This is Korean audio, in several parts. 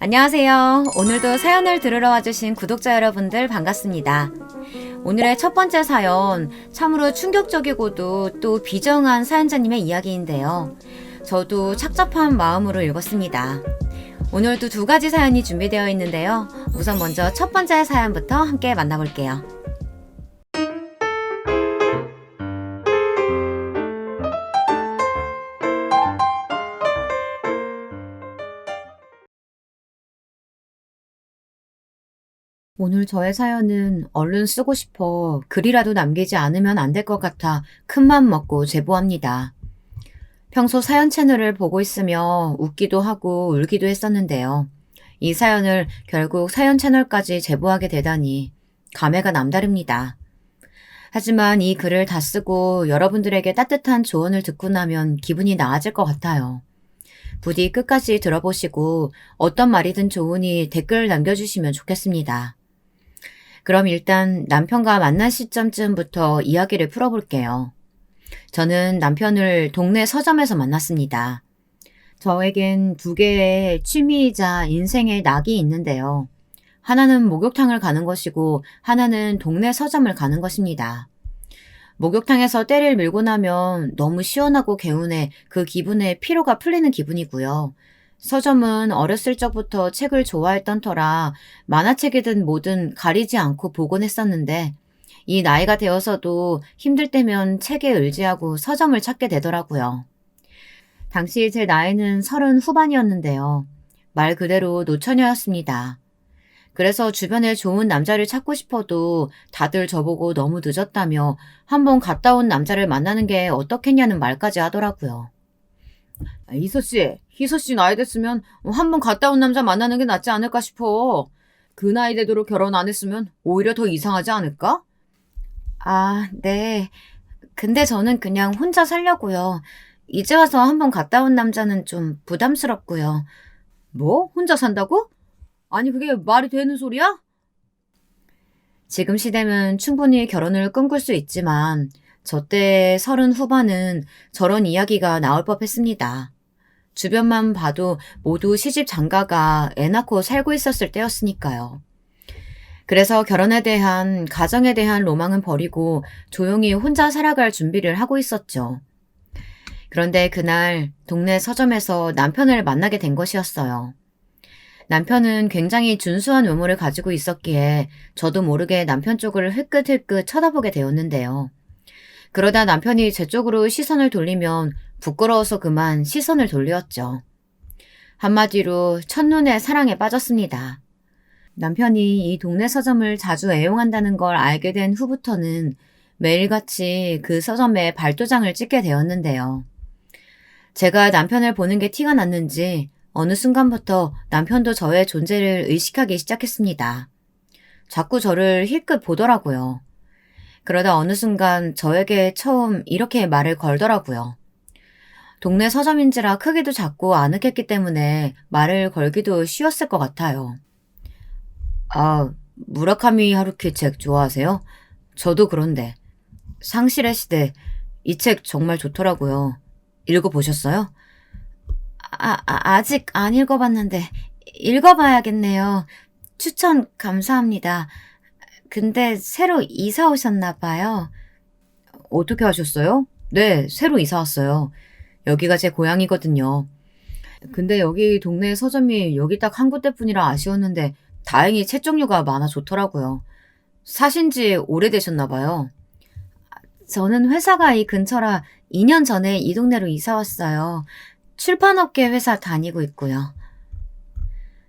안녕하세요. 오늘도 사연을 들으러 와주신 구독자 여러분들 반갑습니다. 오늘의 첫 번째 사연, 참으로 충격적이고도 또 비정한 사연자님의 이야기인데요. 저도 착잡한 마음으로 읽었습니다. 오늘도 두 가지 사연이 준비되어 있는데요. 우선 먼저 첫 번째 사연부터 함께 만나볼게요. 오늘 저의 사연은 얼른 쓰고 싶어 글이라도 남기지 않으면 안 될 것 같아 큰맘 먹고 제보합니다. 평소 사연 채널을 보고 있으며 웃기도 하고 울기도 했었는데요. 이 사연을 결국 사연 채널까지 제보하게 되다니 감회가 남다릅니다. 하지만 이 글을 다 쓰고 여러분들에게 따뜻한 조언을 듣고 나면 기분이 나아질 것 같아요. 부디 끝까지 들어보시고 어떤 말이든 좋으니 댓글 남겨주시면 좋겠습니다. 그럼 일단 남편과 만난 시점쯤부터 이야기를 풀어볼게요. 저는 남편을 동네 서점에서 만났습니다. 저에겐 두 개의 취미이자 인생의 낙이 있는데요. 하나는 목욕탕을 가는 것이고 하나는 동네 서점을 가는 것입니다. 목욕탕에서 때를 밀고 나면 너무 시원하고 개운해 그 기분에 피로가 풀리는 기분이고요. 서점은 어렸을 적부터 책을 좋아했던 터라 만화책이든 뭐든 가리지 않고 보곤 했었는데 이 나이가 되어서도 힘들 때면 책에 의지하고 서점을 찾게 되더라고요. 당시 제 나이는 30 후반이었는데요. 말 그대로 노처녀였습니다. 그래서 주변에 좋은 남자를 찾고 싶어도 다들 저보고 너무 늦었다며 한번 갔다 온 남자를 만나는 게 어떻겠냐는 말까지 하더라고요. 희서 씨 나이 됐으면 한번 갔다 온 남자 만나는 게 낫지 않을까 싶어. 그 나이 되도록 결혼 안 했으면 오히려 더 이상하지 않을까? 아, 네. 근데 저는 그냥 혼자 살려고요. 이제 와서 한번 갔다 온 남자는 좀 부담스럽고요. 뭐? 혼자 산다고? 아니, 그게 말이 되는 소리야? 지금 시대면 충분히 결혼을 꿈꿀 수 있지만 저 때 30 후반은 저런 이야기가 나올 법했습니다. 주변만 봐도 모두 시집 장가가 애 낳고 살고 있었을 때였으니까요. 그래서 결혼에 대한, 가정에 대한 로망은 버리고 조용히 혼자 살아갈 준비를 하고 있었죠. 그런데 그날 동네 서점에서 남편을 만나게 된 것이었어요. 남편은 굉장히 준수한 외모를 가지고 있었기에 저도 모르게 남편 쪽을 흘끗흘끗 쳐다보게 되었는데요. 그러다 남편이 제 쪽으로 시선을 돌리면 부끄러워서 그만 시선을 돌렸죠. 한마디로 첫눈에 사랑에 빠졌습니다. 남편이 이 동네 서점을 자주 애용한다는 걸 알게 된 후부터는 매일같이 그 서점에 발도장을 찍게 되었는데요. 제가 남편을 보는 게 티가 났는지 어느 순간부터 남편도 저의 존재를 의식하기 시작했습니다. 자꾸 저를 힐끗 보더라고요. 그러다 어느 순간 저에게 처음 이렇게 말을 걸더라고요. 동네 서점인지라 크기도 작고 아늑했기 때문에 말을 걸기도 쉬웠을 것 같아요. 아, 무라카미 하루키 책 좋아하세요? 저도 그런데. 상실의 시대, 이 책 정말 좋더라고요. 읽어보셨어요? 아직 안 읽어봤는데 읽어봐야겠네요. 추천 감사합니다. 근데 새로 이사 오셨나 봐요. 어떻게 하셨어요? 네, 새로 이사 왔어요. 여기가 제 고향이거든요. 근데 여기 동네 서점이 여기 딱 한 군데뿐이라 아쉬웠는데 다행히 책 종류가 많아 좋더라고요. 사신 지 오래되셨나 봐요. 저는 회사가 이 근처라 2년 전에 이 동네로 이사 왔어요. 출판업계 회사 다니고 있고요.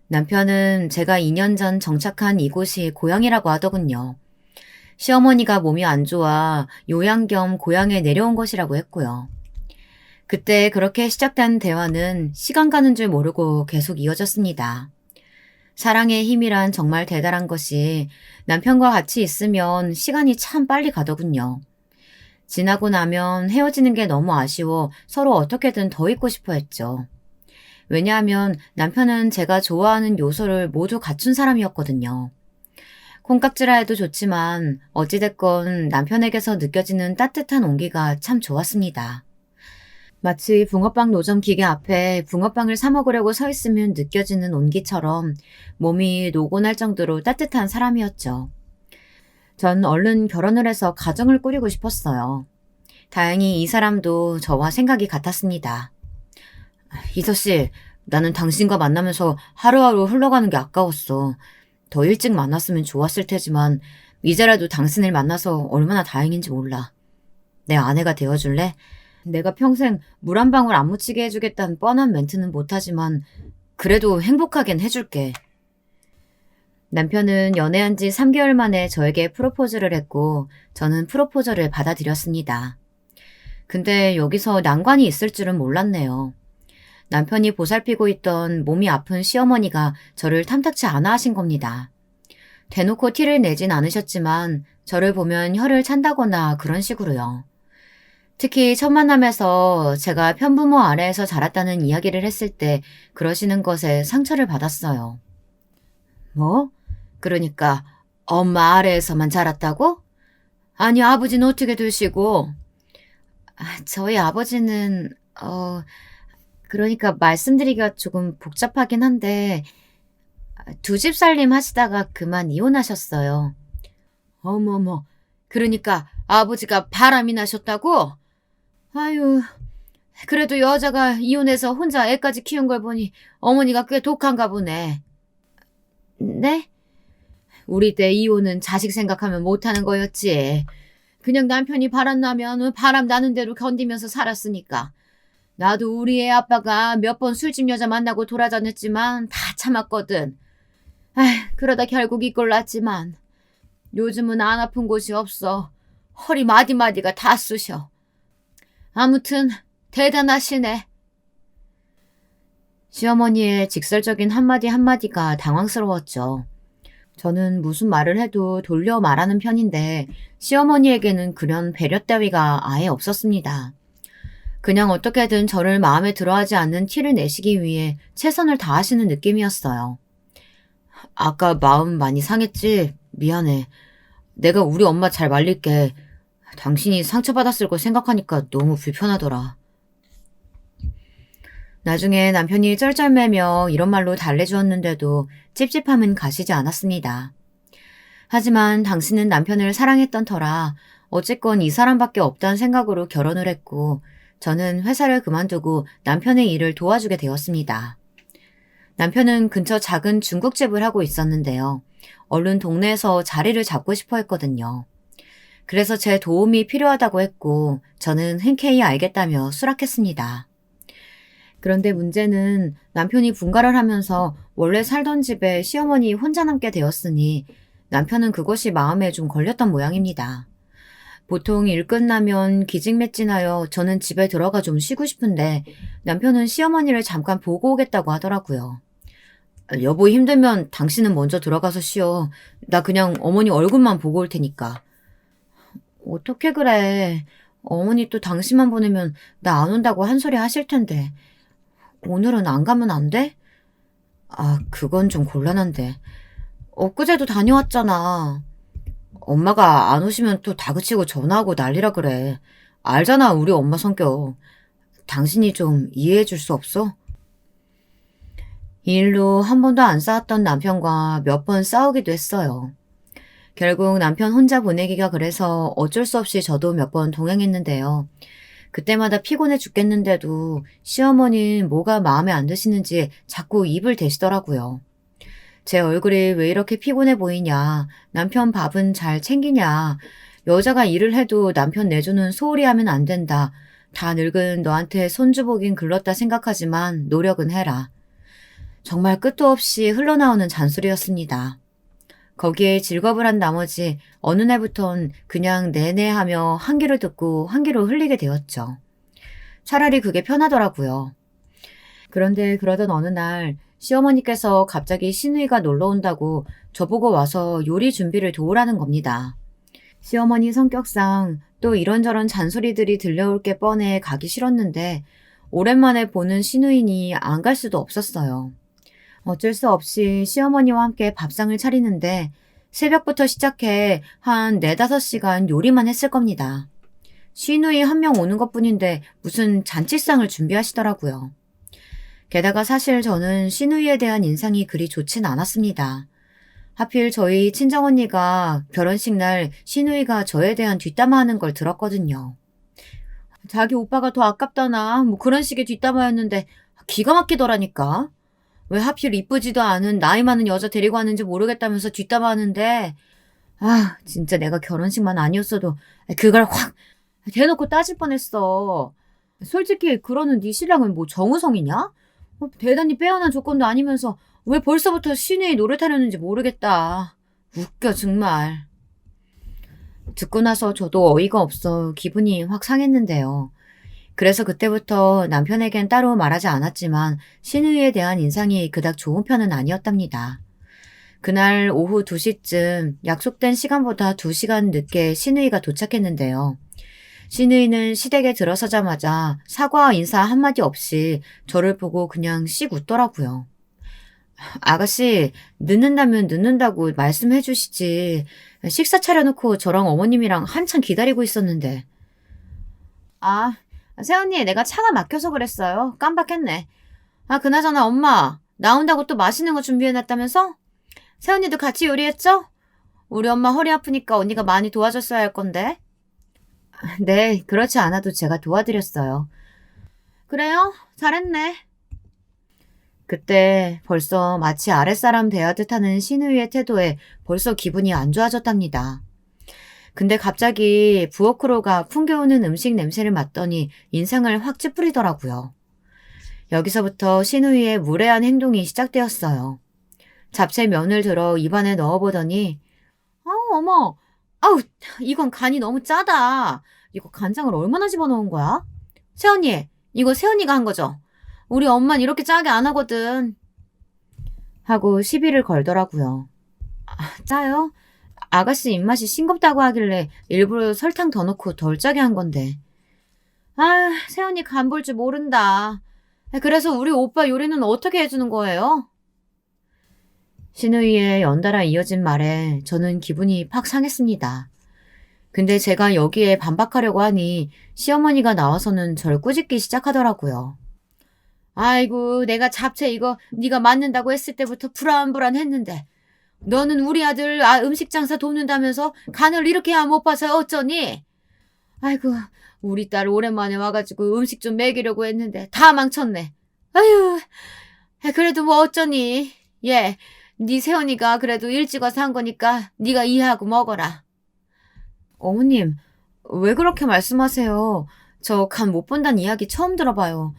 남편은 제가 2년 전 정착한 이곳이 고향이라고 하더군요. 시어머니가 몸이 안 좋아 요양 겸 고향에 내려온 것이라고 했고요. 그때 그렇게 시작된 대화는 시간 가는 줄 모르고 계속 이어졌습니다. 사랑의 힘이란 정말 대단한 것이 남편과 같이 있으면 시간이 참 빨리 가더군요. 지나고 나면 헤어지는 게 너무 아쉬워 서로 어떻게든 더 있고 싶어 했죠. 왜냐하면 남편은 제가 좋아하는 요소를 모두 갖춘 사람이었거든요. 콩깍지라 해도 좋지만 어찌됐건 남편에게서 느껴지는 따뜻한 온기가 참 좋았습니다. 마치 붕어빵 노점 기계 앞에 붕어빵을 사 먹으려고 서 있으면 느껴지는 온기처럼 몸이 노곤할 정도로 따뜻한 사람이었죠. 전 얼른 결혼을 해서 가정을 꾸리고 싶었어요. 다행히 이 사람도 저와 생각이 같았습니다. 이서 씨, 나는 당신과 만나면서 하루하루 흘러가는 게 아까웠어. 더 일찍 만났으면 좋았을 테지만 이제라도 당신을 만나서 얼마나 다행인지 몰라. 내 아내가 되어줄래? 내가 평생 물 한 방울 안 묻히게 해주겠다는 뻔한 멘트는 못하지만 그래도 행복하긴 해줄게. 남편은 연애한 지 3개월 만에 저에게 프로포즈를 했고 저는 프로포즈를 받아들였습니다. 근데 여기서 난관이 있을 줄은 몰랐네요. 남편이 보살피고 있던 몸이 아픈 시어머니가 저를 탐탁치 않아 하신 겁니다. 대놓고 티를 내진 않으셨지만 저를 보면 혀를 찬다거나 그런 식으로요. 특히 첫 만남에서 제가 편부모 아래에서 자랐다는 이야기를 했을 때 그러시는 것에 상처를 받았어요. 뭐? 그러니까 엄마 아래에서만 자랐다고? 아니, 아버지는 어떻게 되시고? 저희 아버지는 그러니까 말씀드리기가 조금 복잡하긴 한데 두 집 살림 하시다가 그만 이혼하셨어요. 어머머, 그러니까 아버지가 바람이 나셨다고? 아유, 그래도 여자가 이혼해서 혼자 애까지 키운 걸 보니 어머니가 꽤 독한가 보네. 네? 우리 때 이혼은 자식 생각하면 못하는 거였지. 그냥 남편이 바람 나면 바람 나는 대로 견디면서 살았으니까. 나도 우리 애 아빠가 몇 번 술집 여자 만나고 돌아다녔지만 다 참았거든. 그러다 결국 이꼴 났지만 요즘은 안 아픈 곳이 없어. 허리 마디마디가 다 쑤셔. 아무튼 대단하시네. 시어머니의 직설적인 한마디 한마디가 당황스러웠죠. 저는 무슨 말을 해도 돌려 말하는 편인데 시어머니에게는 그런 배려 따위가 아예 없었습니다. 그냥 어떻게든 저를 마음에 들어하지 않는 티를 내시기 위해 최선을 다하시는 느낌이었어요. 아까 마음 많이 상했지? 미안해. 내가 우리 엄마 잘 말릴게. 당신이 상처받았을 걸 생각하니까 너무 불편하더라. 나중에 남편이 쩔쩔매며 이런 말로 달래주었는데도 찝찝함은 가시지 않았습니다. 하지만 당신은 남편을 사랑했던 터라 어쨌건 이 사람밖에 없다는 생각으로 결혼을 했고 저는 회사를 그만두고 남편의 일을 도와주게 되었습니다. 남편은 근처 작은 중국집을 하고 있었는데요. 얼른 동네에서 자리를 잡고 싶어 했거든요. 그래서 제 도움이 필요하다고 했고 저는 흔쾌히 알겠다며 수락했습니다. 그런데 문제는 남편이 분가를 하면서 원래 살던 집에 시어머니 혼자 남게 되었으니 남편은 그것이 마음에 좀 걸렸던 모양입니다. 보통 일 끝나면 기직맥진하여 저는 집에 들어가 좀 쉬고 싶은데 남편은 시어머니를 잠깐 보고 오겠다고 하더라고요. 여보 힘들면 당신은 먼저 들어가서 쉬어. 나 그냥 어머니 얼굴만 보고 올 테니까. 어떻게 그래. 어머니 또 당신만 보내면 나 안 온다고 한 소리 하실 텐데. 오늘은 안 가면 안 돼? 그건 좀 곤란한데. 엊그제도 다녀왔잖아. 엄마가 안 오시면 또 다그치고 전화하고 난리라 그래. 알잖아, 우리 엄마 성격. 당신이 좀 이해해 줄 수 없어? 이 일로 한 번도 안 싸웠던 남편과 몇 번 싸우기도 했어요. 결국 남편 혼자 보내기가 그래서 어쩔 수 없이 저도 몇 번 동행했는데요. 그때마다 피곤해 죽겠는데도 시어머니는 뭐가 마음에 안 드시는지 자꾸 입을 대시더라고요. 제 얼굴이 왜 이렇게 피곤해 보이냐, 남편 밥은 잘 챙기냐, 여자가 일을 해도 남편 내조는 소홀히 하면 안 된다. 다 늙은 너한테 손주보긴 글렀다 생각하지만 노력은 해라. 정말 끝도 없이 흘러나오는 잔소리였습니다. 거기에 즐겁을 한 나머지 어느 날부턴 그냥 내내 하며 한 귀로 듣고 한 귀로 흘리게 되었죠. 차라리 그게 편하더라고요. 그런데 그러던 어느 날 시어머니께서 갑자기 시누이가 놀러 온다고 저보고 와서 요리 준비를 도우라는 겁니다. 시어머니 성격상 또 이런저런 잔소리들이 들려올 게 뻔해 가기 싫었는데 오랜만에 보는 시누이니 안 갈 수도 없었어요. 어쩔 수 없이 시어머니와 함께 밥상을 차리는데 새벽부터 시작해 한 4-5시간 요리만 했을 겁니다. 시누이 한 명 오는 것뿐인데 무슨 잔치상을 준비하시더라고요. 게다가 사실 저는 시누이에 대한 인상이 그리 좋진 않았습니다. 하필 저희 친정언니가 결혼식 날 시누이가 저에 대한 뒷담화하는 걸 들었거든요. 자기 오빠가 더 아깝다나 뭐 그런 식의 뒷담화였는데 기가 막히더라니까. 왜 하필 이쁘지도 않은 나이 많은 여자 데리고 왔는지 모르겠다면서 뒷담화하는데 진짜 내가 결혼식만 아니었어도 그걸 확 대놓고 따질 뻔했어. 솔직히 그러는 네 신랑은 뭐 정우성이냐? 대단히 빼어난 조건도 아니면서 왜 벌써부터 시누이 노릇하려는지 모르겠다. 웃겨 정말. 듣고 나서 저도 어이가 없어 기분이 확 상했는데요. 그래서 그때부터 남편에겐 따로 말하지 않았지만 시누이에 대한 인상이 그닥 좋은 편은 아니었답니다. 그날 오후 2시쯤 약속된 시간보다 2시간 늦게 시누이가 도착했는데요. 시누이는 시댁에 들어서자마자 사과 인사 한마디 없이 저를 보고 그냥 씩 웃더라고요. 아가씨, 늦는다면 늦는다고 말씀해 주시지. 식사 차려놓고 저랑 어머님이랑 한참 기다리고 있었는데. 새언니, 내가 차가 막혀서 그랬어요. 깜빡했네. 그나저나 엄마, 나온다고 또 맛있는 거 준비해놨다면서? 새언니도 같이 요리했죠? 우리 엄마 허리 아프니까 언니가 많이 도와줬어야 할 건데. 네, 그렇지 않아도 제가 도와드렸어요. 그래요? 잘했네. 그때 벌써 마치 아랫사람 대하듯 하는 시누이의 태도에 벌써 기분이 안 좋아졌답니다. 근데 갑자기 부엌으로가 풍겨오는 음식 냄새를 맡더니 인상을 확 찌푸리더라고요. 여기서부터 시누이의 무례한 행동이 시작되었어요. 잡채 면을 들어 입안에 넣어보더니 어머, 이건 간이 너무 짜다. 이거 간장을 얼마나 집어넣은 거야? 새언니, 이거 새언니가 한 거죠? 우리 엄만 이렇게 짜게 안 하거든. 하고 시비를 걸더라고요. 짜요? 아가씨 입맛이 싱겁다고 하길래 일부러 설탕 더 넣고 덜 짜게 한 건데. 새언니 간 볼 줄 모른다. 그래서 우리 오빠 요리는 어떻게 해주는 거예요? 시누이의 연달아 이어진 말에 저는 기분이 팍 상했습니다. 근데 제가 여기에 반박하려고 하니 시어머니가 나와서는 절 꾸짖기 시작하더라고요. 아이고, 내가 잡채 이거 네가 만든다고 했을 때부터 불안불안했는데 너는 우리 아들 음식 장사 돕는다면서 간을 이렇게 못 봐서 어쩌니? 아이고, 우리 딸 오랜만에 와가지고 음식 좀 먹이려고 했는데 다 망쳤네. 아유, 그래도 뭐 어쩌니? 네 새언니가 그래도 일찍 와서 한 거니까 네가 이해하고 먹어라. 어머님, 왜 그렇게 말씀하세요? 저 간 못 본다는 이야기 처음 들어봐요.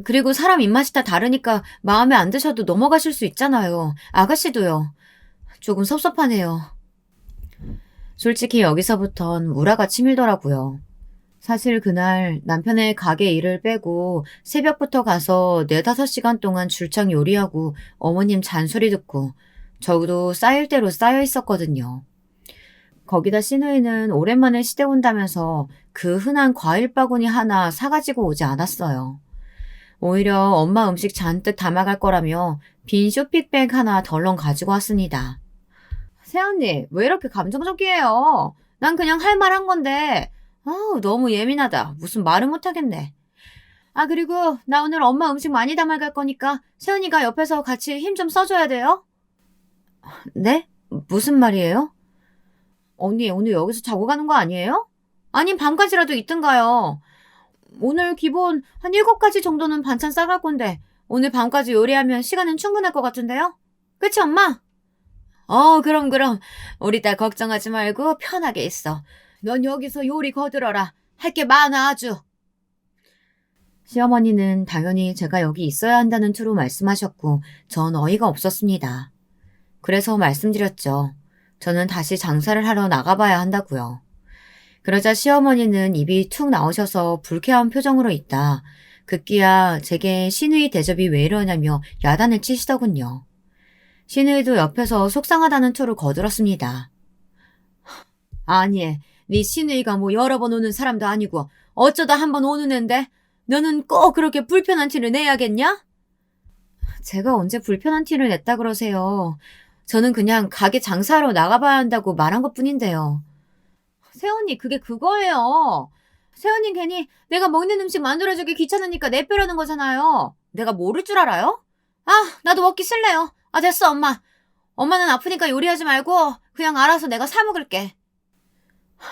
그리고 사람 입맛이 다 다르니까 마음에 안 드셔도 넘어가실 수 있잖아요. 아가씨도요. 조금 섭섭하네요. 솔직히 여기서부턴 우라가 치밀더라고요. 사실 그날 남편의 가게 일을 빼고 새벽부터 가서 4-5시간 동안 줄창 요리하고 어머님 잔소리 듣고 저도 쌓일 대로 쌓여 있었거든요. 거기다 시누이는 오랜만에 시댁 온다면서 그 흔한 과일 바구니 하나 사가지고 오지 않았어요. 오히려 엄마 음식 잔뜩 담아갈 거라며 빈 쇼핑백 하나 덜렁 가지고 왔습니다. 새언니, 왜 이렇게 감정적이에요? 난 그냥 할 말 한 건데. 너무 예민하다. 무슨 말을 못하겠네. 그리고 나 오늘 엄마 음식 많이 담아갈 거니까 새언니가 옆에서 같이 힘 좀 써줘야 돼요. 네? 무슨 말이에요? 언니, 오늘 여기서 자고 가는 거 아니에요? 아님 밤까지라도 있든가요. 오늘 기본 한 7가지 정도는 반찬 싸갈 건데 오늘 밤까지 요리하면 시간은 충분할 것 같은데요? 그치 엄마? 그럼 우리 딸 걱정하지 말고 편하게 있어. 넌 여기서 요리 거들어라. 할 게 많아 아주. 시어머니는 당연히 제가 여기 있어야 한다는 투로 말씀하셨고 전 어이가 없었습니다. 그래서 말씀드렸죠. 저는 다시 장사를 하러 나가봐야 한다고요. 그러자 시어머니는 입이 툭 나오셔서 불쾌한 표정으로 있다. 급기야 제게 시누이 대접이 왜 이러냐며 야단을 치시더군요. 시누이도 옆에서 속상하다는 투로 거들었습니다. 아니, 네 시누이가 뭐 여러 번 오는 사람도 아니고 어쩌다 한 번 오는 앤데 너는 꼭 그렇게 불편한 티를 내야겠냐? 제가 언제 불편한 티를 냈다 그러세요. 저는 그냥 가게 장사하러 나가봐야 한다고 말한 것뿐인데요. 새언니, 그게 그거예요. 세연님 괜히 내가 먹는 음식 만들어주기 귀찮으니까 내빼려는 거잖아요. 내가 모를 줄 알아요? 아, 나도 먹기 싫네요. 아, 됐어, 엄마. 엄마는 아프니까 요리하지 말고 그냥 알아서 내가 사 먹을게.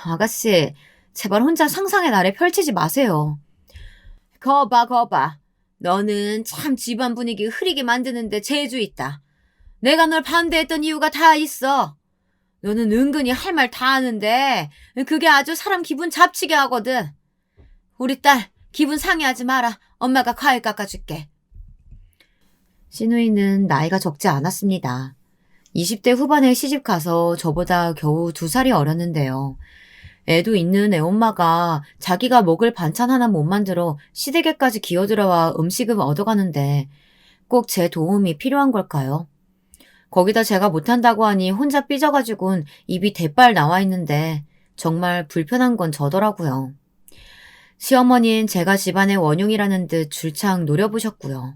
아가씨, 제발 혼자 상상의 나래 펼치지 마세요. 거봐. 너는 참 집안 분위기 흐리게 만드는데 재주 있다. 내가 널 반대했던 이유가 다 있어. 너는 은근히 할 말 다 하는데 그게 아주 사람 기분 잡치게 하거든. 우리 딸 기분 상해하지 마라. 엄마가 과일 깎아줄게. 시누이는 나이가 적지 않았습니다. 20대 후반에 시집가서 저보다 겨우 2살이 어렸는데요. 애도 있는 애엄마가 자기가 먹을 반찬 하나 못 만들어 시댁에까지 기어들어와 음식을 얻어가는데 꼭 제 도움이 필요한 걸까요? 거기다 제가 못한다고 하니 혼자 삐져가지고는 입이 대빨 나와 있는데 정말 불편한 건 저더라고요. 시어머니는 제가 집안의 원흉이라는 듯 줄창 노려보셨고요.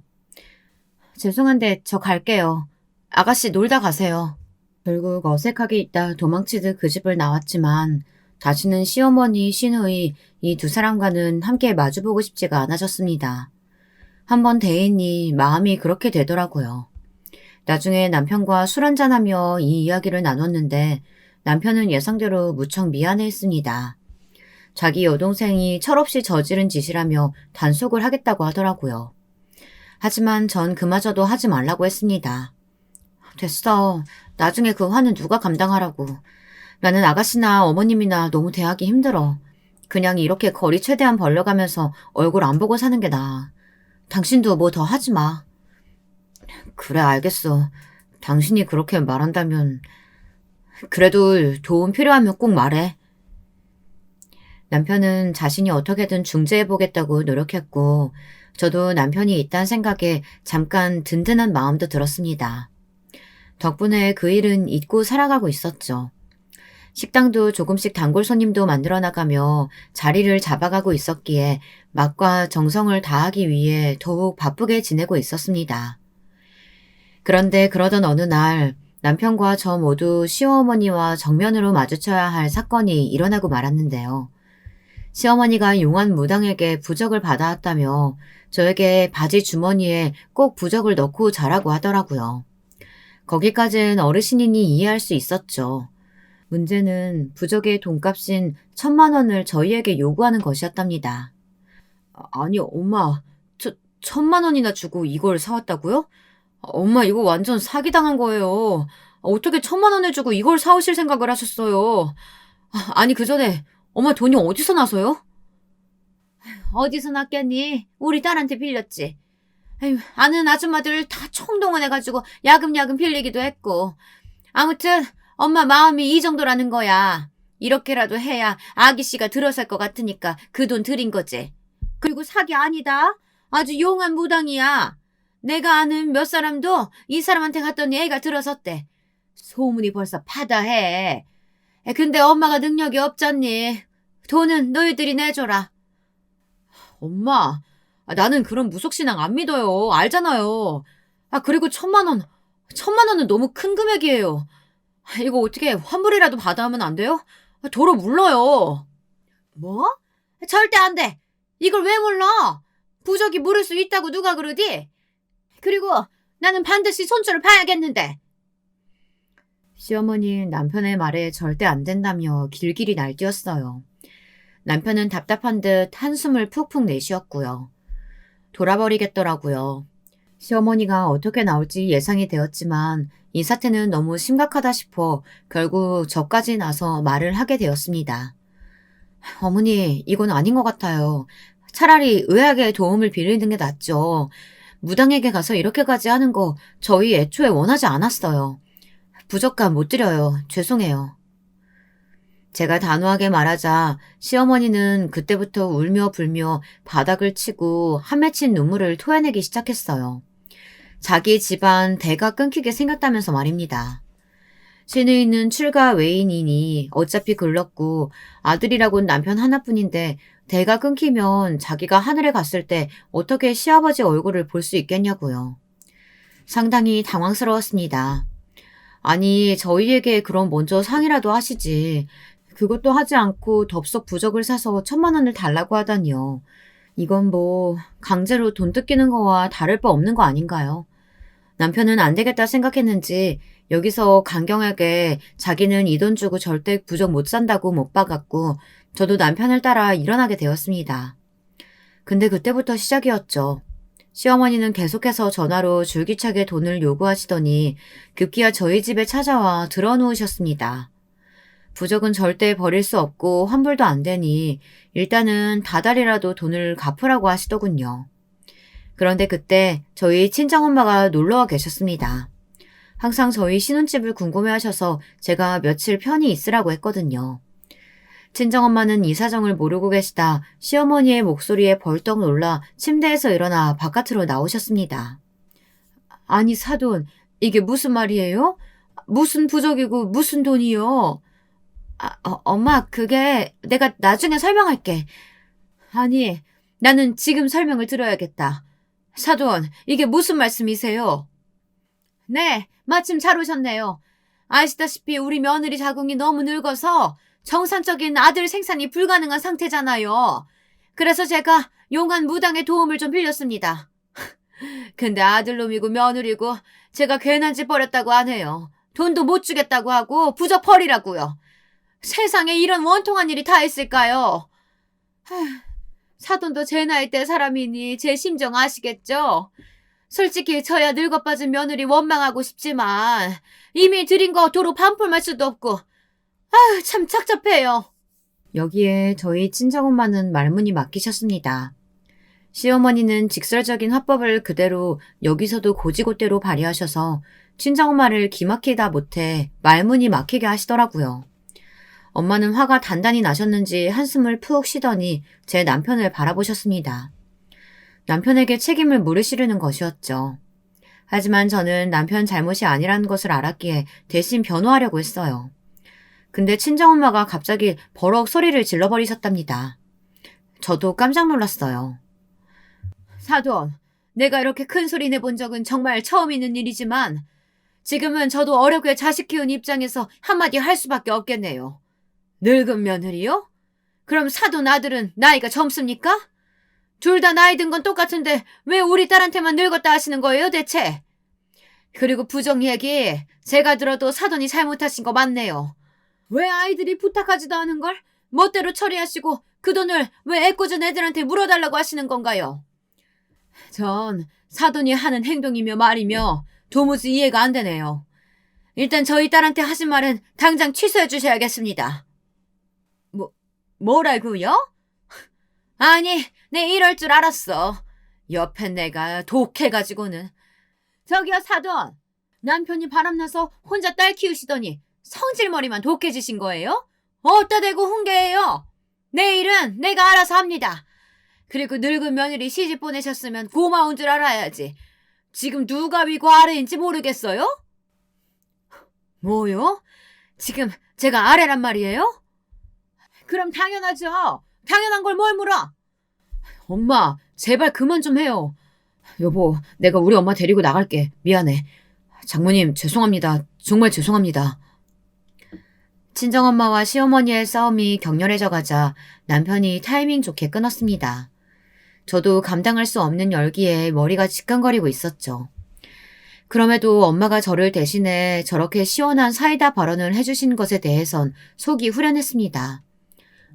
죄송한데 저 갈게요. 아가씨 놀다 가세요. 결국 어색하게 있다 도망치듯 그 집을 나왔지만 다시는 시어머니, 시누이 이 두 사람과는 함께 마주보고 싶지가 않아졌습니다. 한번 대인이 마음이 그렇게 되더라고요. 나중에 남편과 술 한잔하며 이 이야기를 나눴는데 남편은 예상대로 무척 미안해했습니다. 자기 여동생이 철없이 저지른 짓이라며 단속을 하겠다고 하더라고요. 하지만 전 그마저도 하지 말라고 했습니다. 됐어. 나중에 그 화는 누가 감당하라고. 나는 아가씨나 어머님이나 너무 대하기 힘들어. 그냥 이렇게 거리 최대한 벌려가면서 얼굴 안 보고 사는 게 나아. 당신도 뭐 더 하지 마. 그래, 알겠어. 당신이 그렇게 말한다면. 그래도 도움 필요하면 꼭 말해. 남편은 자신이 어떻게든 중재해보겠다고 노력했고 저도 남편이 있다는 생각에 잠깐 든든한 마음도 들었습니다. 덕분에 그 일은 잊고 살아가고 있었죠. 식당도 조금씩 단골 손님도 만들어 나가며 자리를 잡아가고 있었기에 맛과 정성을 다하기 위해 더욱 바쁘게 지내고 있었습니다. 그런데 그러던 어느 날 남편과 저 모두 시어머니와 정면으로 마주쳐야 할 사건이 일어나고 말았는데요. 시어머니가 용한 무당에게 부적을 받아왔다며 저에게 바지 주머니에 꼭 부적을 넣고 자라고 하더라고요. 거기까지는 어르신이니 이해할 수 있었죠. 문제는 부적의 돈값인 1,000만 원을 저희에게 요구하는 것이었답니다. 아니, 엄마, 1,000만 원이나 주고 이걸 사왔다고요? 엄마, 이거 완전 사기당한 거예요. 어떻게 1,000만 원을 주고 이걸 사오실 생각을 하셨어요? 아니, 그 전에 엄마 돈이 어디서 나서요? 어디서 났겠니? 우리 딸한테 빌렸지. 에휴, 아는 아줌마들 다 총동원해가지고 야금야금 빌리기도 했고. 아무튼 엄마 마음이 이 정도라는 거야. 이렇게라도 해야 아기씨가 들어설 것 같으니까 그 돈 드린 거지. 그리고 사기 아니다. 아주 용한 무당이야. 내가 아는 몇 사람도 이 사람한테 갔더니 애가 들어섰대. 소문이 벌써 파다해. 근데 엄마가 능력이 없잖니. 돈은 너희들이 내줘라. 엄마, 나는 그런 무속신앙 안 믿어요. 알잖아요. 그리고 1,000만 원은 너무 큰 금액이에요. 이거 어떻게 환불이라도 받아하면 안 돼요? 도로 물러요. 뭐? 절대 안 돼. 이걸 왜 물러? 부적이 물을 수 있다고 누가 그러디? 그리고 나는 반드시 손주를 봐야겠는데. 시어머니는 남편의 말에 절대 안 된다며 길길이 날뛰었어요. 남편은 답답한 듯 한숨을 푹푹 내쉬었고요. 돌아버리겠더라고요. 시어머니가 어떻게 나올지 예상이 되었지만 이 사태는 너무 심각하다 싶어 결국 저까지 나서 말을 하게 되었습니다. 어머니, 이건 아닌 것 같아요. 차라리 의학의 도움을 빌리는 게 낫죠. 무당에게 가서 이렇게까지 하는 거 저희 애초에 원하지 않았어요. 부적값 못 드려요. 죄송해요. 제가 단호하게 말하자 시어머니는 그때부터 울며 불며 바닥을 치고 한 맺힌 눈물을 토해내기 시작했어요. 자기 집안 대가 끊기게 생겼다면서 말입니다. 시누이는 출가 외인이니 어차피 글렀고 아들이라곤 남편 하나뿐인데 대가 끊기면 자기가 하늘에 갔을 때 어떻게 시아버지 얼굴을 볼 수 있겠냐고요. 상당히 당황스러웠습니다. 아니, 저희에게 그럼 먼저 상의라도 하시지. 그것도 하지 않고 덥석 부적을 사서 1,000만 원을 달라고 하다니요. 이건 뭐 강제로 돈 뜯기는 거와 다를 바 없는 거 아닌가요? 남편은 안 되겠다 생각했는지 여기서 강경하게 자기는 이 돈 주고 절대 부적 못 산다고 못 박았고 저도 남편을 따라 일어나게 되었습니다. 근데 그때부터 시작이었죠. 시어머니는 계속해서 전화로 줄기차게 돈을 요구하시더니 급기야 저희 집에 찾아와 들어누우셨습니다. 부적은 절대 버릴 수 없고 환불도 안 되니 일단은 다달이라도 돈을 갚으라고 하시더군요. 그런데 그때 저희 친정엄마가 놀러와 계셨습니다. 항상 저희 신혼집을 궁금해하셔서 제가 며칠 편히 있으라고 했거든요. 친정엄마는 이 사정을 모르고 계시다 시어머니의 목소리에 벌떡 놀라 침대에서 일어나 바깥으로 나오셨습니다. 아니 사돈, 이게 무슨 말이에요? 무슨 부적이고 무슨 돈이요? 엄마, 그게 내가 나중에 설명할게. 아니, 나는 지금 설명을 들어야겠다. 사돈, 이게 무슨 말씀이세요? 네, 마침 잘 오셨네요. 아시다시피 우리 며느리 자궁이 너무 늙어서 정상적인 아들 생산이 불가능한 상태잖아요. 그래서 제가 용한 무당의 도움을 좀 빌렸습니다. 근데 아들놈이고 며느리고 제가 괜한 짓 버렸다고 하네요. 돈도 못 주겠다고 하고 부적 버리라고요. 세상에 이런 원통한 일이 다 있을까요? 사돈도 제 나이 때 사람이니 제 심정 아시겠죠? 솔직히 저야 늙어빠진 며느리 원망하고 싶지만 이미 드린 거 도로 반품할 수도 없고 참 착잡해요. 여기에 저희 친정엄마는 말문이 막히셨습니다. 시어머니는 직설적인 화법을 그대로 여기서도 고지고대로 발휘하셔서 친정엄마를 기막히다 못해 말문이 막히게 하시더라고요. 엄마는 화가 단단히 나셨는지 한숨을 푹 쉬더니 제 남편을 바라보셨습니다. 남편에게 책임을 물으시려는 것이었죠. 하지만 저는 남편 잘못이 아니라는 것을 알았기에 대신 변호하려고 했어요. 근데 친정엄마가 갑자기 버럭 소리를 질러버리셨답니다. 저도 깜짝 놀랐어요. 사돈, 내가 이렇게 큰 소리 내본 적은 정말 처음 있는 일이지만 지금은 저도 어렵게 자식 키운 입장에서 한마디 할 수밖에 없겠네요. 늙은 며느리요? 그럼 사돈 아들은 나이가 젊습니까? 둘 다 나이 든 건 똑같은데 왜 우리 딸한테만 늙었다 하시는 거예요 대체? 그리고 부정 얘기 제가 들어도 사돈이 잘못하신 거 맞네요. 왜 아이들이 부탁하지도 않은 걸 멋대로 처리하시고 그 돈을 왜 애꿎은 애들한테 물어달라고 하시는 건가요? 전 사돈이 하는 행동이며 말이며 도무지 이해가 안 되네요. 일단 저희 딸한테 하신 말은 당장 취소해 주셔야겠습니다. 뭐라고요? 아니, 내 이럴 줄 알았어. 옆에 내가 독해가지고는. 저기요, 사돈. 남편이 바람나서 혼자 딸 키우시더니 성질머리만 독해지신 거예요? 어따 대고 훈계해요. 내일은 내가 알아서 합니다. 그리고 늙은 며느리 시집 보내셨으면 고마운 줄 알아야지. 지금 누가 위고 아래인지 모르겠어요? 뭐요? 지금 제가 아래란 말이에요? 그럼 당연하죠. 당연한 걸 뭘 물어? 엄마, 제발 그만 좀 해요. 여보, 내가 우리 엄마 데리고 나갈게. 미안해. 장모님, 죄송합니다. 정말 죄송합니다. 친정엄마와 시어머니의 싸움이 격렬해져 가자 남편이 타이밍 좋게 끊었습니다. 저도 감당할 수 없는 열기에 머리가 지끈거리고 있었죠. 그럼에도 엄마가 저를 대신해 저렇게 시원한 사이다 발언을 해주신 것에 대해선 속이 후련했습니다.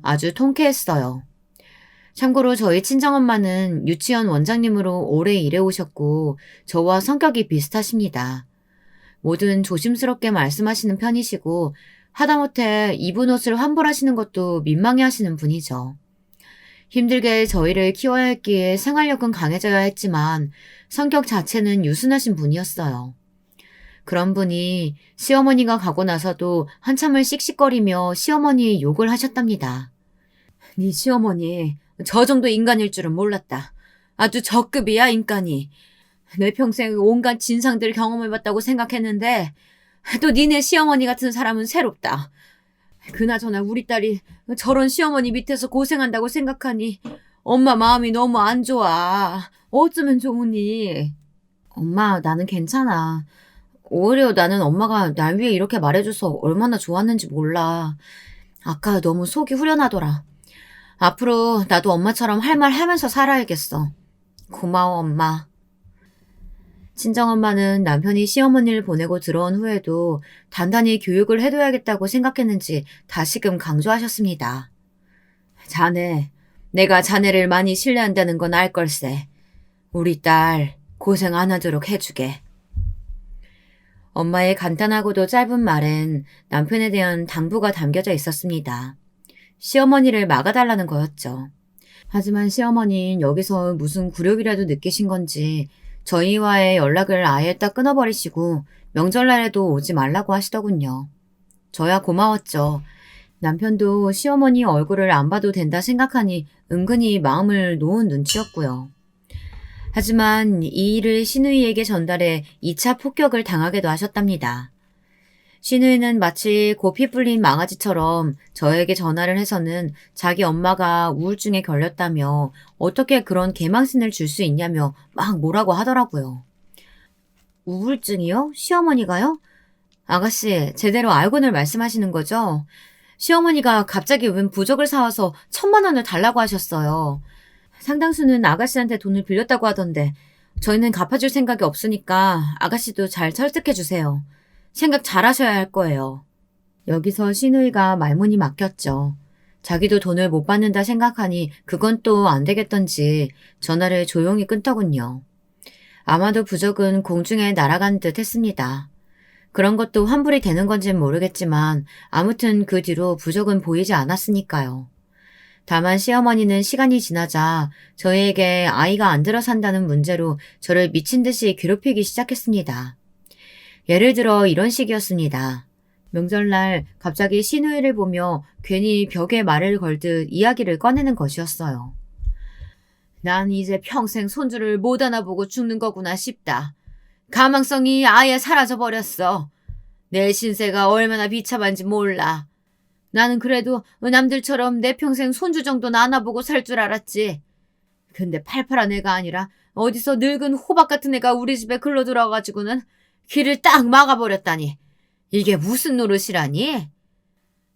아주 통쾌했어요. 참고로 저희 친정엄마는 유치원 원장님으로 오래 일해오셨고 저와 성격이 비슷하십니다. 뭐든 조심스럽게 말씀하시는 편이시고 하다못해 입은 옷을 환불하시는 것도 민망해하시는 분이죠. 힘들게 저희를 키워야 했기에 생활력은 강해져야 했지만 성격 자체는 유순하신 분이었어요. 그런 분이 시어머니가 가고 나서도 한참을 씩씩거리며 시어머니의 욕을 하셨답니다. 네 시어머니 저 정도 인간일 줄은 몰랐다. 아주 저급이야 인간이. 내 평생 온갖 진상들 경험해봤다고 생각했는데 또 니네 시어머니 같은 사람은 새롭다. 그나저나 우리 딸이 저런 시어머니 밑에서 고생한다고 생각하니 엄마 마음이 너무 안 좋아. 어쩌면 좋으니. 엄마, 나는 괜찮아. 오히려 나는 엄마가 날 위해 이렇게 말해줘서 얼마나 좋았는지 몰라. 아까 너무 속이 후련하더라. 앞으로 나도 엄마처럼 할 말 하면서 살아야겠어. 고마워, 엄마. 친정엄마는 남편이 시어머니를 보내고 들어온 후에도 단단히 교육을 해둬야겠다고 생각했는지 다시금 강조하셨습니다. 자네, 내가 자네를 많이 신뢰한다는 건 알 걸세. 우리 딸 고생 안 하도록 해주게. 엄마의 간단하고도 짧은 말엔 남편에 대한 당부가 담겨져 있었습니다. 시어머니를 막아달라는 거였죠. 하지만 시어머니는 여기서 무슨 굴욕이라도 느끼신 건지 저희와의 연락을 아예 딱 끊어버리시고 명절날에도 오지 말라고 하시더군요. 저야 고마웠죠. 남편도 시어머니 얼굴을 안 봐도 된다 생각하니 은근히 마음을 놓은 눈치였고요. 하지만 이 일을 시누이에게 전달해 2차 폭격을 당하기도 하셨답니다. 시누이는 마치 고피 불린 망아지처럼 저에게 전화를 해서는 자기 엄마가 우울증에 걸렸다며 어떻게 그런 개망신을 줄 수 있냐며 막 뭐라고 하더라고요. 우울증이요? 시어머니가요? 아가씨, 제대로 알고는 말씀하시는 거죠? 시어머니가 갑자기 웬 부적을 사와서 1,000만 원을 달라고 하셨어요. 상당수는 아가씨한테 돈을 빌렸다고 하던데 저희는 갚아줄 생각이 없으니까 아가씨도 잘 설득해 주세요. 생각 잘 하셔야 할 거예요. 여기서 시누이가 말문이 막혔죠. 자기도 돈을 못 받는다 생각하니 그건 또 안 되겠던지 전화를 조용히 끊더군요. 아마도 부적은 공중에 날아간 듯 했습니다. 그런 것도 환불이 되는 건진 모르겠지만 아무튼 그 뒤로 부적은 보이지 않았으니까요. 다만 시어머니는 시간이 지나자 저희에게 아이가 안 들어 산다는 문제로 저를 미친 듯이 괴롭히기 시작했습니다. 예를 들어 이런 식이었습니다. 명절날 갑자기 시누이를 보며 괜히 벽에 말을 걸듯 이야기를 꺼내는 것이었어요. 난 이제 평생 손주를 못 안아보고 죽는 거구나 싶다. 가망성이 아예 사라져버렸어. 내 신세가 얼마나 비참한지 몰라. 나는 그래도 남들처럼 내 평생 손주 정도는 안아보고 살 줄 알았지. 근데 팔팔한 애가 아니라 어디서 늙은 호박 같은 애가 우리 집에 글러 들어와가지고는 길을 딱 막아버렸다니. 이게 무슨 노릇이라니?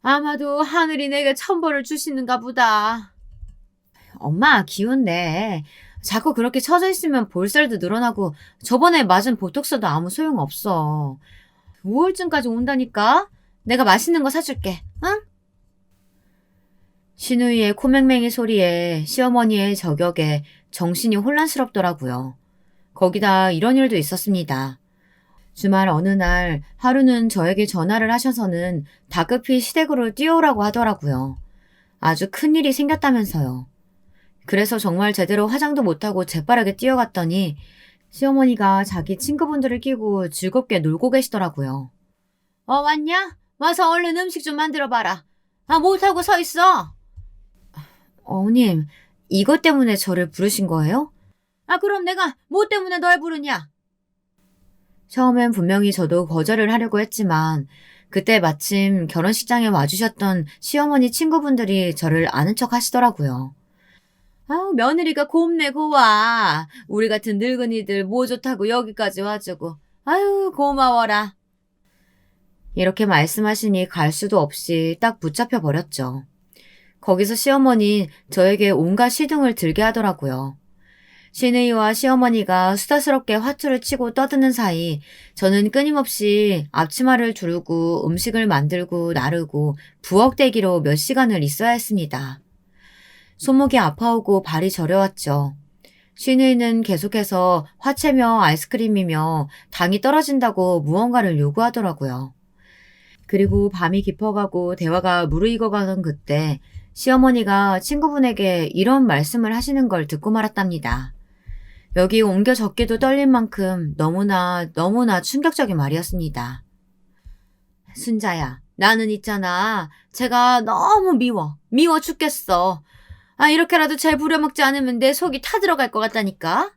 아마도 하늘이 내게 천벌을 주시는가 보다. 엄마, 기운내. 자꾸 그렇게 처져 있으면 볼살도 늘어나고 저번에 맞은 보톡스도 아무 소용없어. 우울증까지 온다니까? 내가 맛있는 거 사줄게, 응? 시누이의 코맹맹이 소리에 시어머니의 저격에 정신이 혼란스럽더라고요. 거기다 이런 일도 있었습니다. 주말 어느 날 하루는 저에게 전화를 하셔서는 다급히 시댁으로 뛰어오라고 하더라고요. 아주 큰일이 생겼다면서요. 그래서 정말 제대로 화장도 못하고 재빠르게 뛰어갔더니 시어머니가 자기 친구분들을 끼고 즐겁게 놀고 계시더라고요. 왔냐? 와서 얼른 음식 좀 만들어봐라. 못하고 서 있어. 어머님, 이것 때문에 저를 부르신 거예요? 그럼 내가 뭐 때문에 널 부르냐? 처음엔 분명히 저도 거절을 하려고 했지만 그때 마침 결혼식장에 와주셨던 시어머니 친구분들이 저를 아는 척 하시더라고요. 며느리가 곱네 고와. 우리 같은 늙은이들 뭐 좋다고 여기까지 와주고. 아유, 고마워라. 이렇게 말씀하시니 갈 수도 없이 딱 붙잡혀 버렸죠. 거기서 시어머니 저에게 온갖 시둥을 들게 하더라고요. 시누이와 시어머니가 수다스럽게 화투를 치고 떠드는 사이 저는 끊임없이 앞치마를 두르고 음식을 만들고 나르고 부엌대기로 몇 시간을 있어야 했습니다. 손목이 아파오고 발이 저려왔죠. 시누이는 계속해서 화채며 아이스크림이며 당이 떨어진다고 무언가를 요구하더라고요. 그리고 밤이 깊어가고 대화가 무르익어가던 그때 시어머니가 친구분에게 이런 말씀을 하시는 걸 듣고 말았답니다. 여기 옮겨 적기도 떨린 만큼 너무나 충격적인 말이었습니다. 순자야, 나는 있잖아. 제가 너무 미워 죽겠어. 이렇게라도 잘 부려먹지 않으면 내 속이 타들어갈 것 같다니까.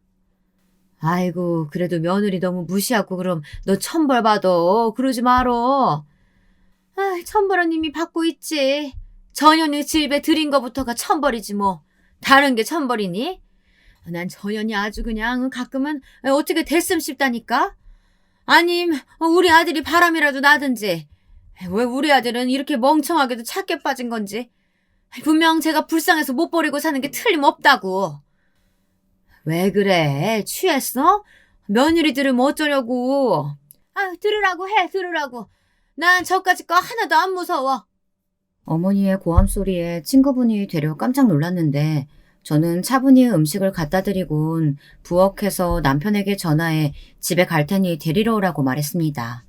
아이고, 그래도 며느리 너무 무시하고 그럼 너 천벌 받아. 그러지 말어. 천벌은 이미 받고 있지. 전현이 집에 들인 거부터가 천벌이지 뭐. 다른 게 천벌이니? 난 전현이 아주 그냥 가끔은 어떻게 됐음 싶다니까? 아님 우리 아들이 바람이라도 나든지. 왜 우리 아들은 이렇게 멍청하게도 착해 빠진 건지. 분명 제가 불쌍해서 못 버리고 사는 게 틀림없다고. 왜 그래? 취했어? 며느리 들으면 어쩌려고. 들으라고 해, 들으라고. 난 저까짓 거 하나도 안 무서워. 어머니의 고함 소리에 친구분이 되려 깜짝 놀랐는데 저는 차분히 음식을 갖다 드리곤 부엌에서 남편에게 전화해 집에 갈 테니 데리러 오라고 말했습니다.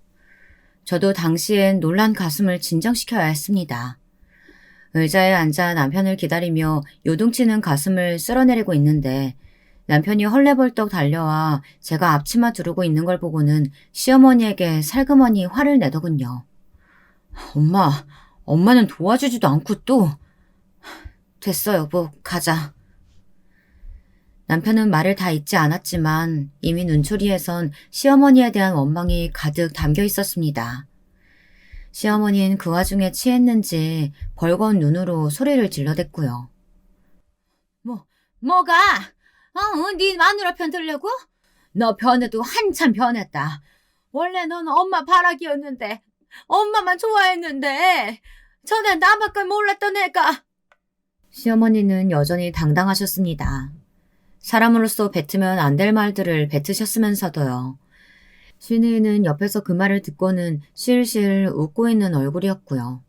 저도 당시엔 놀란 가슴을 진정시켜야 했습니다. 의자에 앉아 남편을 기다리며 요동치는 가슴을 쓸어내리고 있는데 남편이 헐레벌떡 달려와 제가 앞치마 두르고 있는 걸 보고는 시어머니에게 살그머니 화를 내더군요. 엄마는 도와주지도 않고 또. 됐어 여보, 가자. 남편은 말을 다 잊지 않았지만 이미 눈초리에선 시어머니에 대한 원망이 가득 담겨 있었습니다. 시어머니는 그 와중에 취했는지 벌건 눈으로 소리를 질러댔고요. 뭐가? 네 마누라 편 들려고? 너 변해도 한참 변했다. 원래 넌 엄마 바라기였는데, 엄마만 좋아했는데, 전에 나밖에 몰랐던 애가. 시어머니는 여전히 당당하셨습니다. 사람으로서 뱉으면 안 될 말들을 뱉으셨으면서도요. 신우이는 옆에서 그 말을 듣고는 실실 웃고 있는 얼굴이었고요.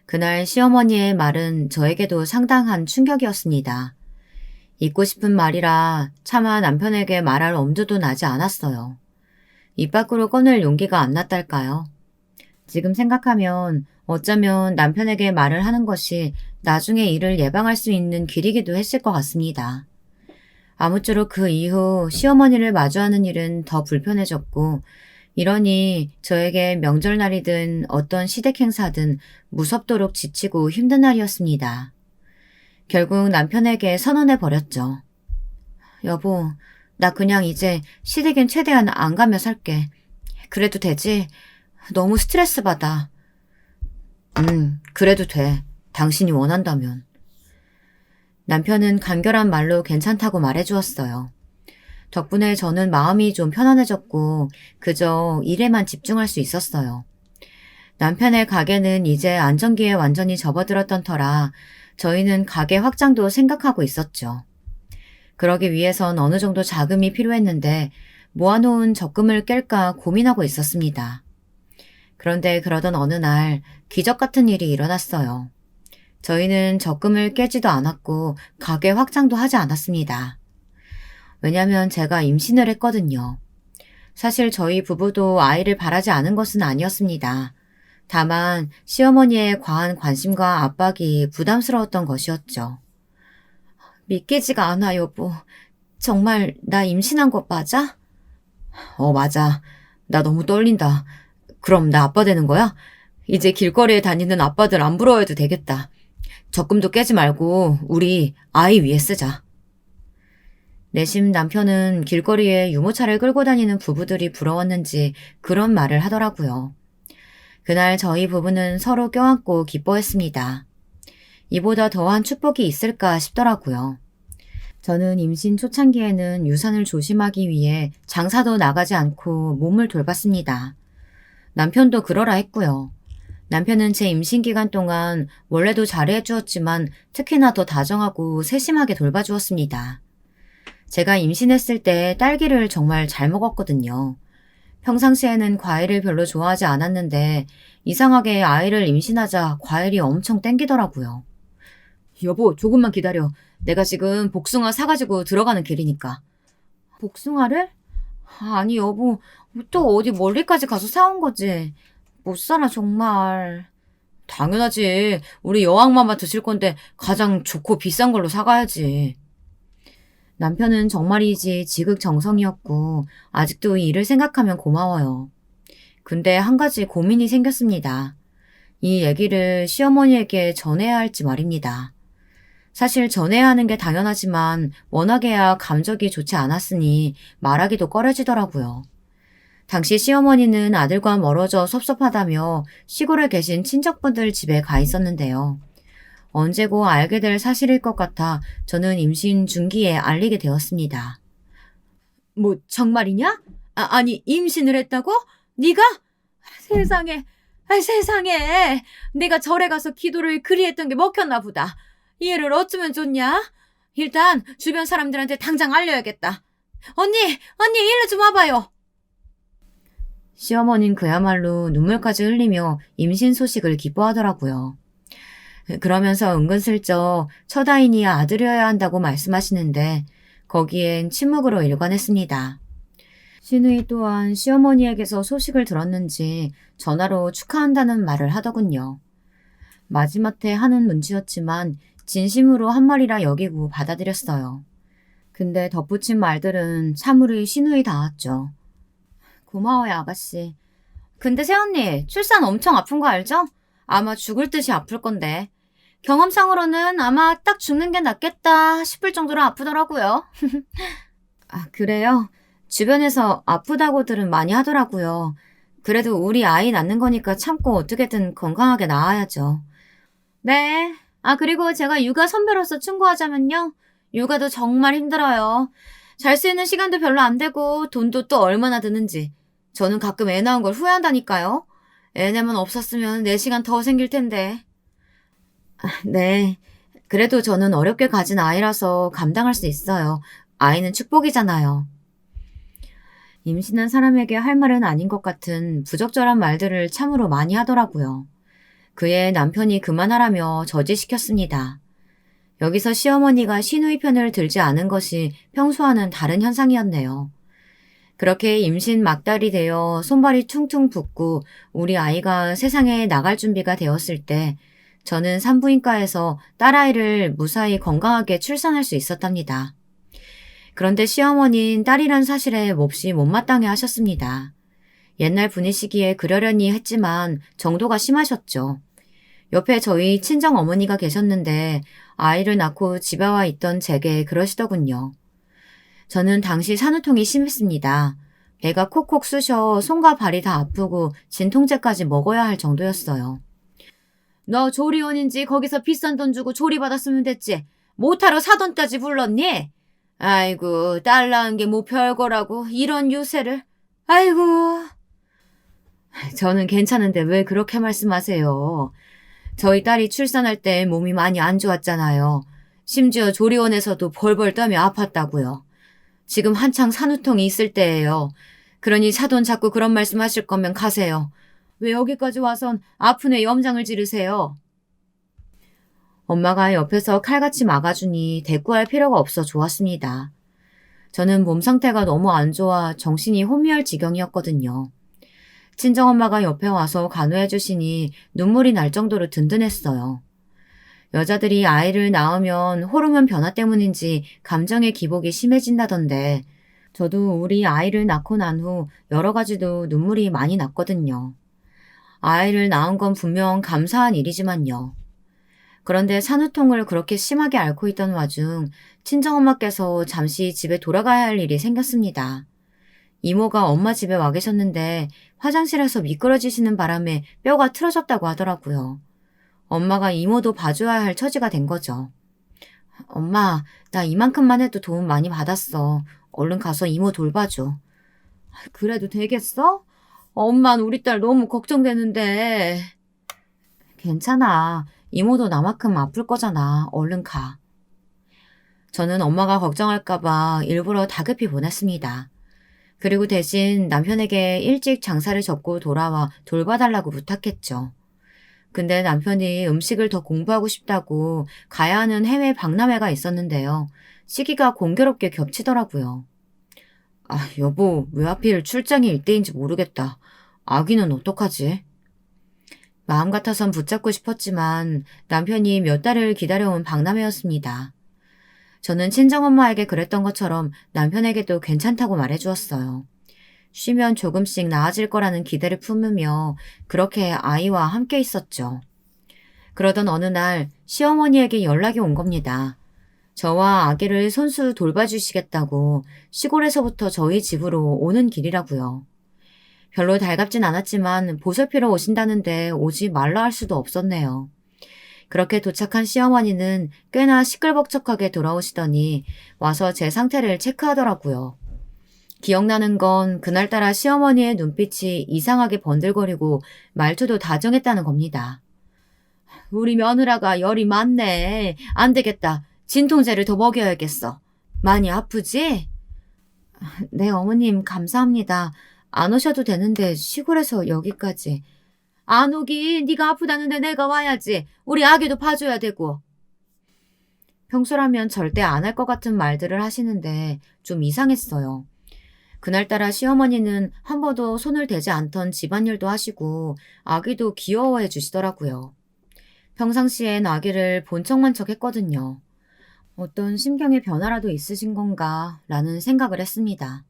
그날 시어머니의 말은 저에게도 상당한 충격이었습니다. 잊고 싶은 말이라 차마 남편에게 말할 엄두도 나지 않았어요. 입 밖으로 꺼낼 용기가 안 났달까요? 지금 생각하면 어쩌면 남편에게 말을 하는 것이 나중에 일을 예방할 수 있는 길이기도 했을 것 같습니다. 아무쪼록 그 이후 시어머니를 마주하는 일은 더 불편해졌고 이러니 저에게 명절날이든 어떤 시댁 행사든 무섭도록 지치고 힘든 날이었습니다. 결국 남편에게 선언해버렸죠. 여보, 나 그냥 이제 시댁엔 최대한 안 가며 살게. 그래도 되지? 너무 스트레스 받아. 그래도 돼. 당신이 원한다면. 남편은 간결한 말로 괜찮다고 말해주었어요. 덕분에 저는 마음이 좀 편안해졌고 그저 일에만 집중할 수 있었어요. 남편의 가게는 이제 안정기에 완전히 접어들었던 터라 저희는 가게 확장도 생각하고 있었죠. 그러기 위해선 어느 정도 자금이 필요했는데 모아놓은 적금을 깰까 고민하고 있었습니다. 그런데 그러던 어느 날 기적 같은 일이 일어났어요. 저희는 적금을 깨지도 않았고 가게 확장도 하지 않았습니다. 왜냐하면 제가 임신을 했거든요. 사실 저희 부부도 아이를 바라지 않은 것은 아니었습니다. 다만 시어머니의 과한 관심과 압박이 부담스러웠던 것이었죠. 믿기지가 않아 여보. 정말 나 임신한 거 맞아? 맞아. 나 너무 떨린다. 그럼 나 아빠 되는 거야? 이제 길거리에 다니는 아빠들 안 부러워해도 되겠다. 적금도 깨지 말고 우리 아이 위해 쓰자. 내심 남편은 길거리에 유모차를 끌고 다니는 부부들이 부러웠는지 그런 말을 하더라고요. 그날 저희 부부는 서로 껴안고 기뻐했습니다. 이보다 더한 축복이 있을까 싶더라고요. 저는 임신 초창기에는 유산을 조심하기 위해 장사도 나가지 않고 몸을 돌봤습니다. 남편도 그러라 했고요. 남편은 제 임신 기간 동안 원래도 잘해 주었지만 특히나 더 다정하고 세심하게 돌봐주었습니다. 제가 임신했을 때 딸기를 정말 잘 먹었거든요. 평상시에는 과일을 별로 좋아하지 않았는데 이상하게 아이를 임신하자 과일이 엄청 땡기더라고요. 여보, 조금만 기다려. 내가 지금 복숭아 사가지고 들어가는 길이니까. 복숭아를? 아니 여보, 또 어디 멀리까지 가서 사온 거지. 못 살아 정말. 당연하지. 우리 여왕마마 드실 건데 가장 좋고 비싼 걸로 사가야지. 남편은 정말이지 지극정성이었고 아직도 이 일을 생각하면 고마워요. 근데 한 가지 고민이 생겼습니다. 이 얘기를 시어머니에게 전해야 할지 말입니다. 사실 전해야 하는 게 당연하지만 워낙에야 감정이 좋지 않았으니 말하기도 꺼려지더라고요. 당시 시어머니는 아들과 멀어져 섭섭하다며 시골에 계신 친척분들 집에 가 있었는데요. 언제고 알게 될 사실일 것 같아 저는 임신 중기에 알리게 되었습니다. 뭐 정말이냐? 아니 임신을 했다고? 네가? 세상에, 아, 세상에. 내가 절에 가서 기도를 그리 했던 게 먹혔나 보다. 얘를 어쩌면 좋냐? 일단 주변 사람들한테 당장 알려야겠다. 언니, 일로 좀 와봐요. 시어머니는 그야말로 눈물까지 흘리며 임신 소식을 기뻐하더라고요. 그러면서 은근슬쩍 첫 아이니야 아들이어야 한다고 말씀하시는데 거기엔 침묵으로 일관했습니다. 시누이 또한 시어머니에게서 소식을 들었는지 전화로 축하한다는 말을 하더군요. 마지막에 하는 눈치였지만 진심으로 한 말이라 여기고 받아들였어요. 근데 덧붙인 말들은 사물이 시누이 닿았죠. 고마워요, 아가씨. 근데 새언니, 출산 엄청 아픈 거 알죠? 아마 죽을 듯이 아플 건데. 경험상으로는 아마 딱 죽는 게 낫겠다 싶을 정도로 아프더라고요. 아, 그래요? 주변에서 아프다고들은 많이 하더라고요. 그래도 우리 아이 낳는 거니까 참고 어떻게든 건강하게 낳아야죠. 네. 아, 그리고 제가 육아 선배로서 충고하자면요. 육아도 정말 힘들어요. 잘 수 있는 시간도 별로 안 되고 돈도 또 얼마나 드는지. 저는 가끔 애 낳은 걸 후회한다니까요. 애네만 없었으면 4시간 더 생길 텐데. 아, 네. 그래도 저는 어렵게 가진 아이라서 감당할 수 있어요. 아이는 축복이잖아요. 임신한 사람에게 할 말은 아닌 것 같은 부적절한 말들을 참으로 많이 하더라고요. 그의 남편이 그만하라며 저지시켰습니다. 여기서 시어머니가 시누이 편을 들지 않은 것이 평소와는 다른 현상이었네요. 그렇게 임신 막달이 되어 손발이 퉁퉁 붓고 우리 아이가 세상에 나갈 준비가 되었을 때 저는 산부인과에서 딸아이를 무사히 건강하게 출산할 수 있었답니다. 그런데 시어머니는 딸이란 사실에 몹시 못마땅해 하셨습니다. 옛날 분이시기에 그러려니 했지만 정도가 심하셨죠. 옆에 저희 친정어머니가 계셨는데 아이를 낳고 집에 와 있던 제게 그러시더군요. 저는 당시 산후통이 심했습니다. 배가 콕콕 쑤셔 손과 발이 다 아프고 진통제까지 먹어야 할 정도였어요. 너 조리원인지 거기서 비싼 돈 주고 조리받았으면 됐지. 못하러 사돈까지 불렀니? 아이고, 딸 낳은 게 뭐 별거라고 이런 유세를. 아이고. 저는 괜찮은데 왜 그렇게 말씀하세요. 저희 딸이 출산할 때 몸이 많이 안 좋았잖아요. 심지어 조리원에서도 벌벌 떠며 아팠다고요. 지금 한창 산후통이 있을 때예요. 그러니 사돈 자꾸 그런 말씀하실 거면 가세요. 왜 여기까지 와선 아픈 애 염장을 지르세요? 엄마가 옆에서 칼같이 막아주니 대꾸할 필요가 없어 좋았습니다. 저는 몸 상태가 너무 안 좋아 정신이 혼미할 지경이었거든요. 친정엄마가 옆에 와서 간호해 주시니 눈물이 날 정도로 든든했어요. 여자들이 아이를 낳으면 호르몬 변화 때문인지 감정의 기복이 심해진다던데 저도 우리 아이를 낳고 난 후 여러 가지도 눈물이 많이 났거든요. 아이를 낳은 건 분명 감사한 일이지만요. 그런데 산후통을 그렇게 심하게 앓고 있던 와중 친정엄마께서 잠시 집에 돌아가야 할 일이 생겼습니다. 이모가 엄마 집에 와 계셨는데 화장실에서 미끄러지시는 바람에 뼈가 틀어졌다고 하더라고요. 엄마가 이모도 봐줘야 할 처지가 된 거죠. 엄마, 나 이만큼만 해도 도움 많이 받았어. 얼른 가서 이모 돌봐줘. 그래도 되겠어? 엄만 우리 딸 너무 걱정되는데. 괜찮아. 이모도 나만큼 아플 거잖아. 얼른 가. 저는 엄마가 걱정할까봐 일부러 다급히 보냈습니다. 그리고 대신 남편에게 일찍 장사를 접고 돌아와 돌봐달라고 부탁했죠. 근데 남편이 음식을 더 공부하고 싶다고 가야 하는 해외 박람회가 있었는데요. 시기가 공교롭게 겹치더라고요. 아, 여보, 왜 하필 출장이 일대인지 모르겠다. 아기는 어떡하지? 마음 같아선 붙잡고 싶었지만 남편이 몇 달을 기다려온 박람회였습니다. 저는 친정엄마에게 그랬던 것처럼 남편에게도 괜찮다고 말해주었어요. 쉬면 조금씩 나아질 거라는 기대를 품으며 그렇게 아이와 함께 있었죠. 그러던 어느 날 시어머니에게 연락이 온 겁니다. 저와 아기를 손수 돌봐주시겠다고 시골에서부터 저희 집으로 오는 길이라고요. 별로 달갑진 않았지만 보살피러 오신다는데 오지 말라 할 수도 없었네요. 그렇게 도착한 시어머니는 꽤나 시끌벅적하게 돌아오시더니 와서 제 상태를 체크하더라고요. 기억나는 건 그날따라 시어머니의 눈빛이 이상하게 번들거리고 말투도 다정했다는 겁니다. 우리 며느라가 열이 많네. 안 되겠다. 진통제를 더 먹여야겠어. 많이 아프지? 네, 어머님, 감사합니다. 안 오셔도 되는데 시골에서 여기까지. 안 오긴 네가 아프다는데 내가 와야지. 우리 아기도 봐줘야 되고. 평소라면 절대 안 할 것 같은 말들을 하시는데 좀 이상했어요. 그날따라 시어머니는 한 번도 손을 대지 않던 집안일도 하시고 아기도 귀여워해 주시더라고요. 평상시엔 아기를 본 척만 척 했거든요. 어떤 심경의 변화라도 있으신 건가 라는 생각을 했습니다.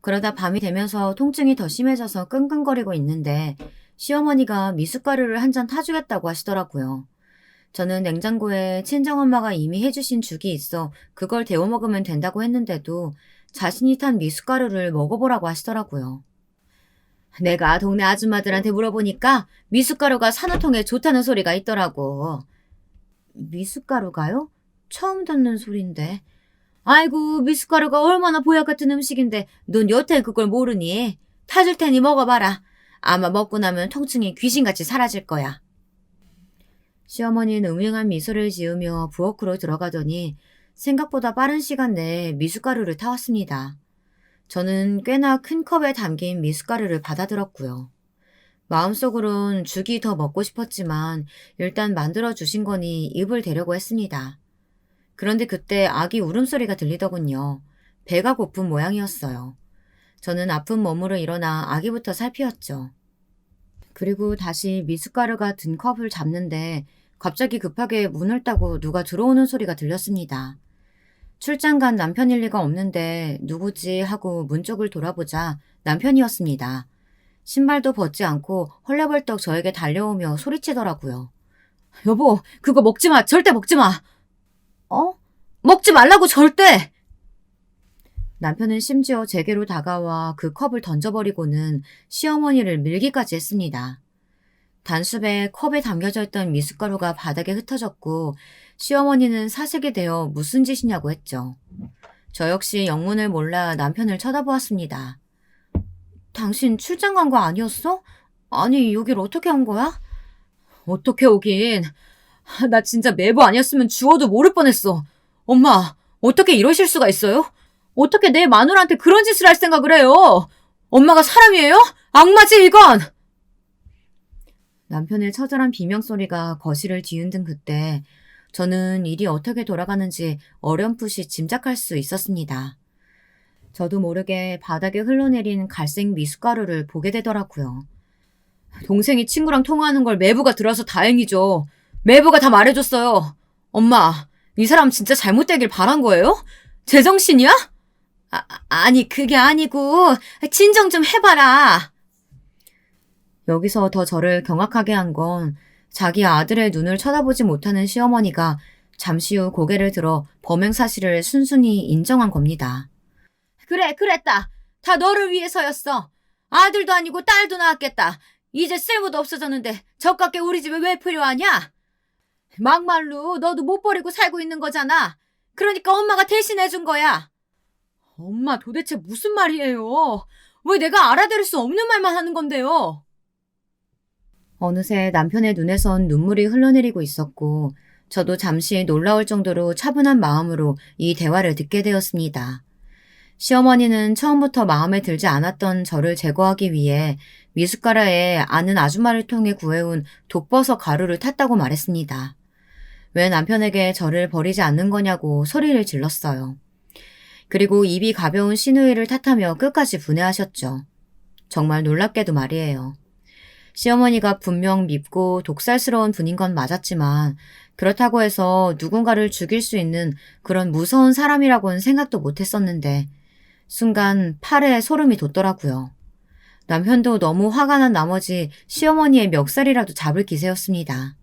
그러다 밤이 되면서 통증이 더 심해져서 끙끙거리고 있는데 시어머니가 미숫가루를 한 잔 타주겠다고 하시더라고요. 저는 냉장고에 친정엄마가 이미 해주신 죽이 있어 그걸 데워 먹으면 된다고 했는데도 자신이 탄 미숫가루를 먹어보라고 하시더라고요. 내가 동네 아줌마들한테 물어보니까 미숫가루가 산후통에 좋다는 소리가 있더라고. 미숫가루가요? 처음 듣는 소린데. 아이고, 미숫가루가 얼마나 보약 같은 음식인데 넌 여태 그걸 모르니? 타줄 테니 먹어봐라. 아마 먹고 나면 통증이 귀신같이 사라질 거야. 시어머니는 음흉한 미소를 지으며 부엌으로 들어가더니 생각보다 빠른 시간 내에 미숫가루를 타왔습니다. 저는 꽤나 큰 컵에 담긴 미숫가루를 받아들었고요. 마음속으론 죽이 더 먹고 싶었지만 일단 만들어주신 거니 입을 대려고 했습니다. 그런데 그때 아기 울음소리가 들리더군요. 배가 고픈 모양이었어요. 저는 아픈 몸으로 일어나 아기부터 살피었죠. 그리고 다시 미숫가루가 든 컵을 잡는데 갑자기 급하게 문을 따고 누가 들어오는 소리가 들렸습니다. 출장 간 남편일 리가 없는데 누구지 하고 문 쪽을 돌아보자 남편이었습니다. 신발도 벗지 않고 헐레벌떡 저에게 달려오며 소리치더라고요. 여보, 그거 먹지 마. 절대 먹지 마. 어? 먹지 말라고 절대! 남편은 심지어 제게로 다가와 그 컵을 던져버리고는 시어머니를 밀기까지 했습니다. 단숨에 컵에 담겨져 있던 미숫가루가 바닥에 흩어졌고 시어머니는 사색이 되어 무슨 짓이냐고 했죠. 저 역시 영문을 몰라 남편을 쳐다보았습니다. 당신 출장 간 거 아니었어? 아니, 여길 어떻게 온 거야? 어떻게 오긴. 나 진짜 매부 아니었으면 죽어도 모를 뻔했어. 엄마, 어떻게 이러실 수가 있어요? 어떻게 내 마누라한테 그런 짓을 할 생각을 해요? 엄마가 사람이에요? 악마지 이건! 남편의 처절한 비명소리가 거실을 뒤흔든 그때 저는 일이 어떻게 돌아가는지 어렴풋이 짐작할 수 있었습니다. 저도 모르게 바닥에 흘러내린 갈색 미숫가루를 보게 되더라고요. 동생이 친구랑 통화하는 걸 매부가 들어서 다행이죠. 매부가 다 말해줬어요. 엄마, 이 사람 진짜 잘못되길 바란 거예요? 제정신이야? 아니 그게 아니고 진정 좀 해봐라. 여기서 더 저를 경악하게 한 건 자기 아들의 눈을 쳐다보지 못하는 시어머니가 잠시 후 고개를 들어 범행 사실을 순순히 인정한 겁니다. 그래, 그랬다. 다 너를 위해서였어. 아들도 아니고 딸도 낳았겠다. 이제 쓸모도 없어졌는데 저깝게 우리 집에 왜 필요하냐? 막말로 너도 못 버리고 살고 있는 거잖아. 그러니까 엄마가 대신해준 거야. 엄마 도대체 무슨 말이에요? 왜 내가 알아들을 수 없는 말만 하는 건데요? 어느새 남편의 눈에선 눈물이 흘러내리고 있었고 저도 잠시 놀라울 정도로 차분한 마음으로 이 대화를 듣게 되었습니다. 시어머니는 처음부터 마음에 들지 않았던 저를 제거하기 위해 미숫가루에 아는 아줌마를 통해 구해온 독버섯 가루를 탔다고 말했습니다. 왜 남편에게 저를 버리지 않는 거냐고 소리를 질렀어요. 그리고 입이 가벼운 시누이를 탓하며 끝까지 분해하셨죠. 정말 놀랍게도 말이에요. 시어머니가 분명 밉고 독살스러운 분인 건 맞았지만 그렇다고 해서 누군가를 죽일 수 있는 그런 무서운 사람이라고는 생각도 못했었는데 순간 팔에 소름이 돋더라고요. 남편도 너무 화가 난 나머지 시어머니의 멱살이라도 잡을 기세였습니다.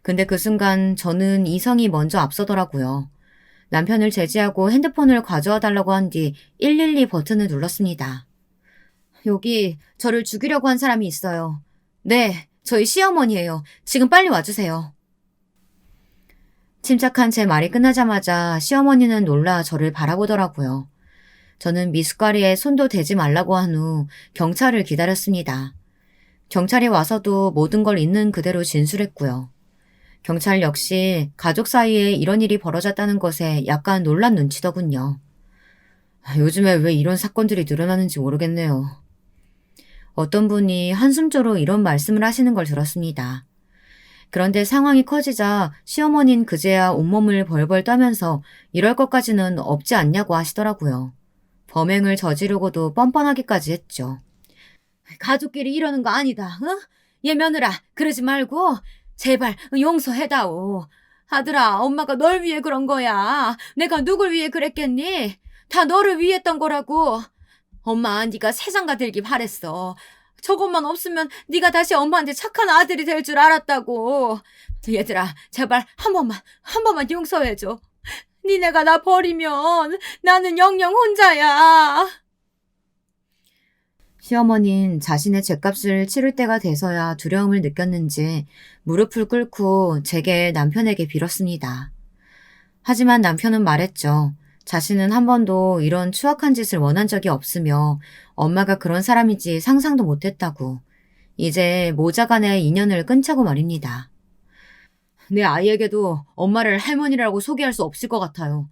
근데 그 순간 저는 이성이 먼저 앞서더라고요. 남편을 제지하고 핸드폰을 가져와 달라고 한 뒤 112 버튼을 눌렀습니다. 여기 저를 죽이려고 한 사람이 있어요. 네, 저희 시어머니예요. 지금 빨리 와주세요. 침착한 제 말이 끝나자마자 시어머니는 놀라 저를 바라보더라고요. 저는 미숫가루에 손도 대지 말라고 한 후 경찰을 기다렸습니다. 경찰이 와서도 모든 걸 있는 그대로 진술했고요. 경찰 역시 가족 사이에 이런 일이 벌어졌다는 것에 약간 놀란 눈치더군요. 요즘에 왜 이런 사건들이 늘어나는지 모르겠네요. 어떤 분이 한숨조로 이런 말씀을 하시는 걸 들었습니다. 그런데 상황이 커지자 시어머니는 그제야 온몸을 벌벌 떠면서 이럴 것까지는 없지 않냐고 하시더라고요. 범행을 저지르고도 뻔뻔하기까지 했죠. 가족끼리 이러는 거 아니다. 어? 얘 며느라 그러지 말고 제발 용서해다오. 아들아, 엄마가 널 위해 그런 거야. 내가 누굴 위해 그랬겠니? 다 너를 위해 했던 거라고. 엄마, 네가 세상가 들기 바랬어. 저것만 없으면 네가 다시 엄마한테 착한 아들이 될 줄 알았다고. 얘들아, 제발 한 번만 용서해줘. 니네가 나 버리면 나는 영영 혼자야. 시어머니는 자신의 죗값을 치를 때가 돼서야 두려움을 느꼈는지 무릎을 꿇고 제게 남편에게 빌었습니다. 하지만 남편은 말했죠. 자신은 한 번도 이런 추악한 짓을 원한 적이 없으며 엄마가 그런 사람인지 상상도 못했다고. 이제 모자간의 인연을 끊자고 말입니다. 내 아이에게도 엄마를 할머니라고 소개할 수 없을 것 같아요.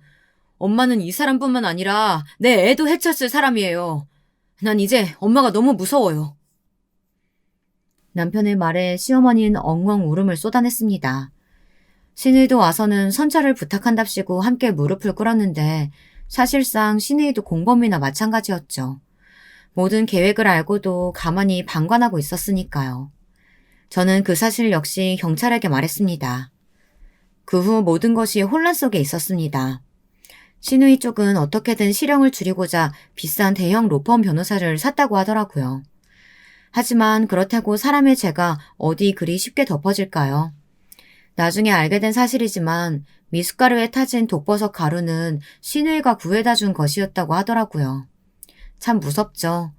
엄마는 이 사람뿐만 아니라 내 애도 해쳤을 사람이에요. 난 이제 엄마가 너무 무서워요. 남편의 말에 시어머니는 엉엉 울음을 쏟아냈습니다. 시누이도 와서는 선처를 부탁한답시고 함께 무릎을 꿇었는데 사실상 시누이도 공범이나 마찬가지였죠. 모든 계획을 알고도 가만히 방관하고 있었으니까요. 저는 그 사실 역시 경찰에게 말했습니다. 그 후 모든 것이 혼란 속에 있었습니다. 시누이 쪽은 어떻게든 실형을 줄이고자 비싼 대형 로펌 변호사를 샀다고 하더라고요. 하지만 그렇다고 사람의 죄가 어디 그리 쉽게 덮어질까요? 나중에 알게 된 사실이지만 미숫가루에 타진 독버섯 가루는 시누이가 구해다 준 것이었다고 하더라고요. 참 무섭죠.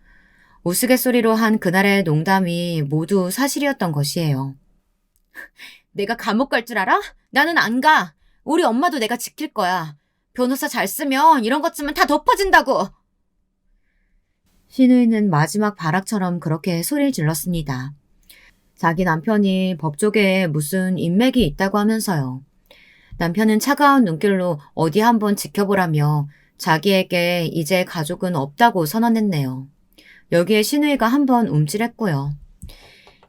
우스갯소리로 한 그날의 농담이 모두 사실이었던 것이에요. 내가 감옥 갈 줄 알아? 나는 안 가. 우리 엄마도 내가 지킬 거야. 변호사 잘 쓰면 이런 것쯤은 다 덮어진다고. 시누이는 마지막 발악처럼 그렇게 소리를 질렀습니다. 자기 남편이 법조계에 무슨 인맥이 있다고 하면서요. 남편은 차가운 눈길로 어디 한번 지켜보라며 자기에게 이제 가족은 없다고 선언했네요. 여기에 시누이가 한번 움찔했고요.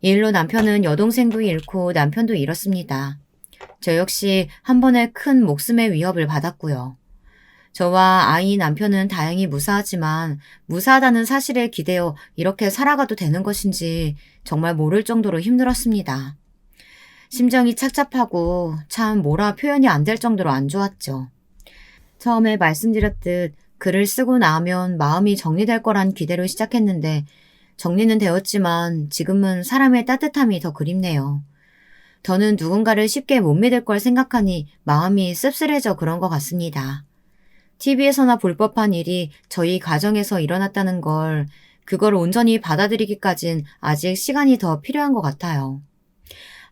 이 일로 남편은 여동생도 잃고 남편도 잃었습니다. 저 역시 한 번에 큰 목숨의 위협을 받았고요. 저와 아이 남편은 다행히 무사하지만 무사하다는 사실에 기대어 이렇게 살아가도 되는 것인지 정말 모를 정도로 힘들었습니다. 심정이 착잡하고 참 뭐라 표현이 안 될 정도로 안 좋았죠. 처음에 말씀드렸듯 글을 쓰고 나면 마음이 정리될 거란 기대로 시작했는데 정리는 되었지만 지금은 사람의 따뜻함이 더 그립네요. 더는 누군가를 쉽게 못 믿을 걸 생각하니 마음이 씁쓸해져 그런 것 같습니다. TV에서나 볼 법한 일이 저희 가정에서 일어났다는 걸, 그걸 온전히 받아들이기까진 아직 시간이 더 필요한 것 같아요.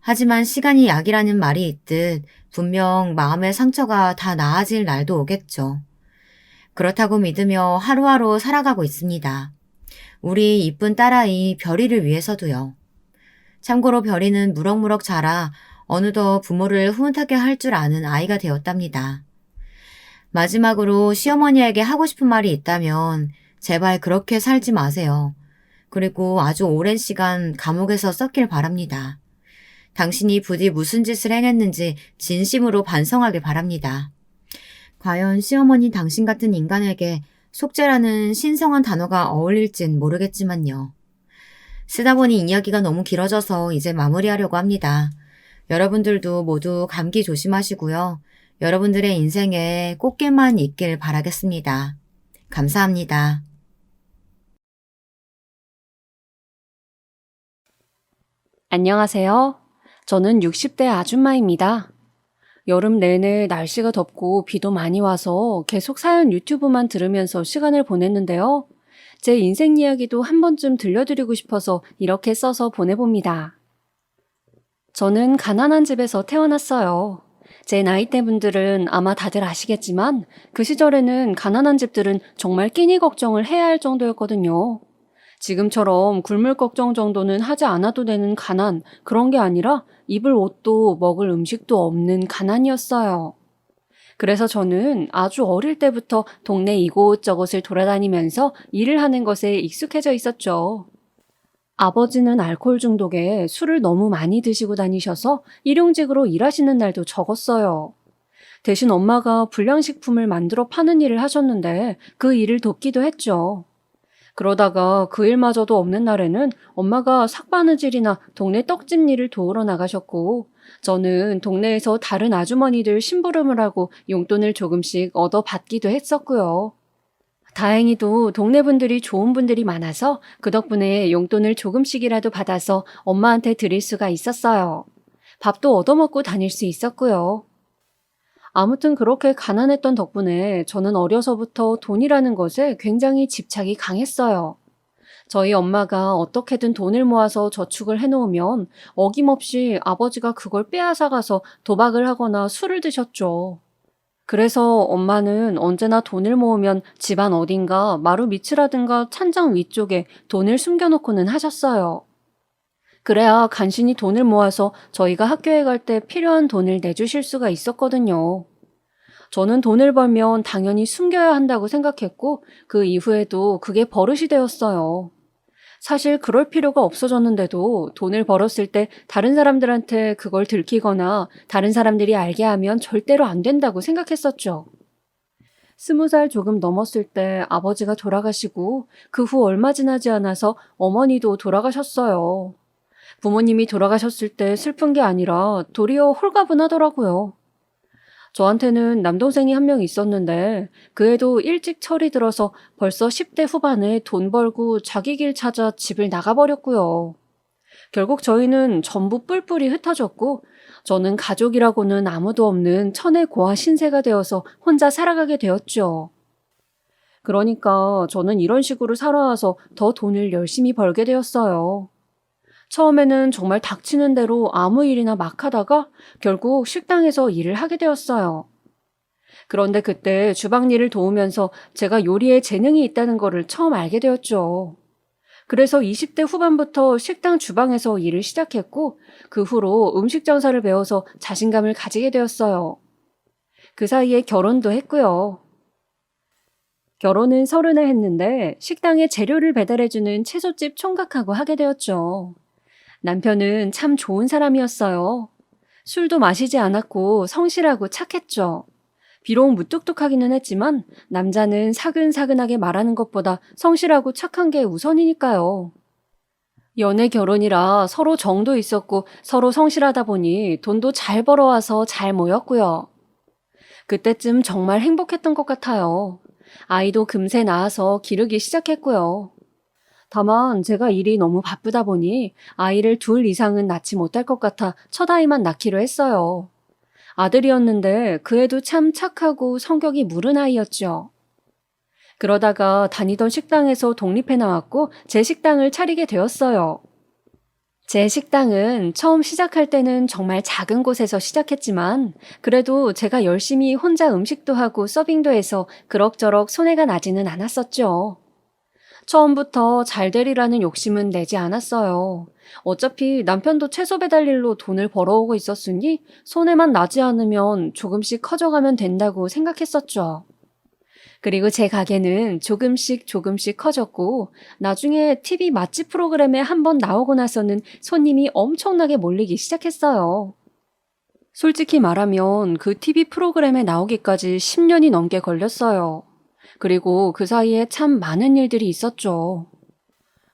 하지만 시간이 약이라는 말이 있듯 분명 마음의 상처가 다 나아질 날도 오겠죠. 그렇다고 믿으며 하루하루 살아가고 있습니다. 우리 이쁜 딸아이 별이를 위해서도요. 참고로 별이는 무럭무럭 자라 어느덧 부모를 흐뭇하게 할 줄 아는 아이가 되었답니다. 마지막으로 시어머니에게 하고 싶은 말이 있다면 제발 그렇게 살지 마세요. 그리고 아주 오랜 시간 감옥에서 썩길 바랍니다. 당신이 부디 무슨 짓을 행했는지 진심으로 반성하길 바랍니다. 과연 시어머니 당신 같은 인간에게 속죄라는 신성한 단어가 어울릴진 모르겠지만요. 쓰다 보니 이야기가 너무 길어져서 이제 마무리하려고 합니다. 여러분들도 모두 감기 조심하시고요. 여러분들의 인생에 꽃길만 있길 바라겠습니다. 감사합니다. 안녕하세요. 저는 60대 아줌마입니다. 여름 내내 날씨가 덥고 비도 많이 와서 계속 사연 유튜브만 들으면서 시간을 보냈는데요. 제 인생 이야기도 한 번쯤 들려드리고 싶어서 이렇게 써서 보내봅니다. 저는 가난한 집에서 태어났어요. 제 나이대 분들은 아마 다들 아시겠지만 그 시절에는 가난한 집들은 정말 끼니 걱정을 해야 할 정도였거든요. 지금처럼 굶을 걱정 정도는 하지 않아도 되는 가난, 그런 게 아니라 입을 옷도 먹을 음식도 없는 가난이었어요. 그래서 저는 아주 어릴 때부터 동네 이곳저곳을 돌아다니면서 일을 하는 것에 익숙해져 있었죠. 아버지는 알코올 중독에 술을 너무 많이 드시고 다니셔서 일용직으로 일하시는 날도 적었어요. 대신 엄마가 불량식품을 만들어 파는 일을 하셨는데 그 일을 돕기도 했죠. 그러다가 그 일마저도 없는 날에는 엄마가 삭바느질이나 동네 떡집 일을 도우러 나가셨고, 저는 동네에서 다른 아주머니들 심부름을 하고 용돈을 조금씩 얻어 받기도 했었고요. 다행히도 동네 분들이 좋은 분들이 많아서 그 덕분에 용돈을 조금씩이라도 받아서 엄마한테 드릴 수가 있었어요. 밥도 얻어먹고 다닐 수 있었고요. 아무튼 그렇게 가난했던 덕분에 저는 어려서부터 돈이라는 것에 굉장히 집착이 강했어요. 저희 엄마가 어떻게든 돈을 모아서 저축을 해놓으면 어김없이 아버지가 그걸 빼앗아가서 도박을 하거나 술을 드셨죠. 그래서 엄마는 언제나 돈을 모으면 집안 어딘가 마루 밑이라든가 찬장 위쪽에 돈을 숨겨놓고는 하셨어요. 그래야 간신히 돈을 모아서 저희가 학교에 갈 때 필요한 돈을 내주실 수가 있었거든요. 저는 돈을 벌면 당연히 숨겨야 한다고 생각했고 그 이후에도 그게 버릇이 되었어요. 사실 그럴 필요가 없어졌는데도 돈을 벌었을 때 다른 사람들한테 그걸 들키거나 다른 사람들이 알게 하면 절대로 안 된다고 생각했었죠. 20살 조금 넘었을 때 아버지가 돌아가시고 그 후 얼마 지나지 않아서 어머니도 돌아가셨어요. 부모님이 돌아가셨을 때 슬픈 게 아니라 도리어 홀가분하더라고요. 저한테는 남동생이 한 명 있었는데 그 애도 일찍 철이 들어서 벌써 10대 후반에 돈 벌고 자기 길 찾아 집을 나가버렸고요. 결국 저희는 전부 뿔뿔이 흩어졌고 저는 가족이라고는 아무도 없는 천의 고아 신세가 되어서 혼자 살아가게 되었죠. 그러니까 저는 이런 식으로 살아와서 더 돈을 열심히 벌게 되었어요. 처음에는 정말 닥치는 대로 아무 일이나 막 하다가 결국 식당에서 일을 하게 되었어요. 그런데 그때 주방 일을 도우면서 제가 요리에 재능이 있다는 거를 처음 알게 되었죠. 그래서 20대 후반부터 식당 주방에서 일을 시작했고 그 후로 음식 장사를 배워서 자신감을 가지게 되었어요. 그 사이에 결혼도 했고요. 결혼은 30에 했는데 식당에 재료를 배달해주는 채소집 총각하고 하게 되었죠. 남편은 참 좋은 사람이었어요. 술도 마시지 않았고 성실하고 착했죠. 비록 무뚝뚝하기는 했지만 남자는 사근사근하게 말하는 것보다 성실하고 착한 게 우선이니까요. 연애 결혼이라 서로 정도 있었고 서로 성실하다 보니 돈도 잘 벌어와서 잘 모였고요. 그때쯤 정말 행복했던 것 같아요. 아이도 금세 낳아서 기르기 시작했고요. 다만 제가 일이 너무 바쁘다 보니 아이를 둘 이상은 낳지 못할 것 같아 첫 아이만 낳기로 했어요. 아들이었는데 그 애도 참 착하고 성격이 무른 아이였죠. 그러다가 다니던 식당에서 독립해 나왔고 제 식당을 차리게 되었어요. 제 식당은 처음 시작할 때는 정말 작은 곳에서 시작했지만 그래도 제가 열심히 혼자 음식도 하고 서빙도 해서 그럭저럭 손해가 나지는 않았었죠. 처음부터 잘 되리라는 욕심은 내지 않았어요. 어차피 남편도 채소 배달 일로 돈을 벌어오고 있었으니 손해만 나지 않으면 조금씩 커져가면 된다고 생각했었죠. 그리고 제 가게는 조금씩 커졌고 나중에 TV 맛집 프로그램에 한번 나오고 나서는 손님이 엄청나게 몰리기 시작했어요. 솔직히 말하면 그 TV 프로그램에 나오기까지 10년이 넘게 걸렸어요. 그리고 그 사이에 참 많은 일들이 있었죠.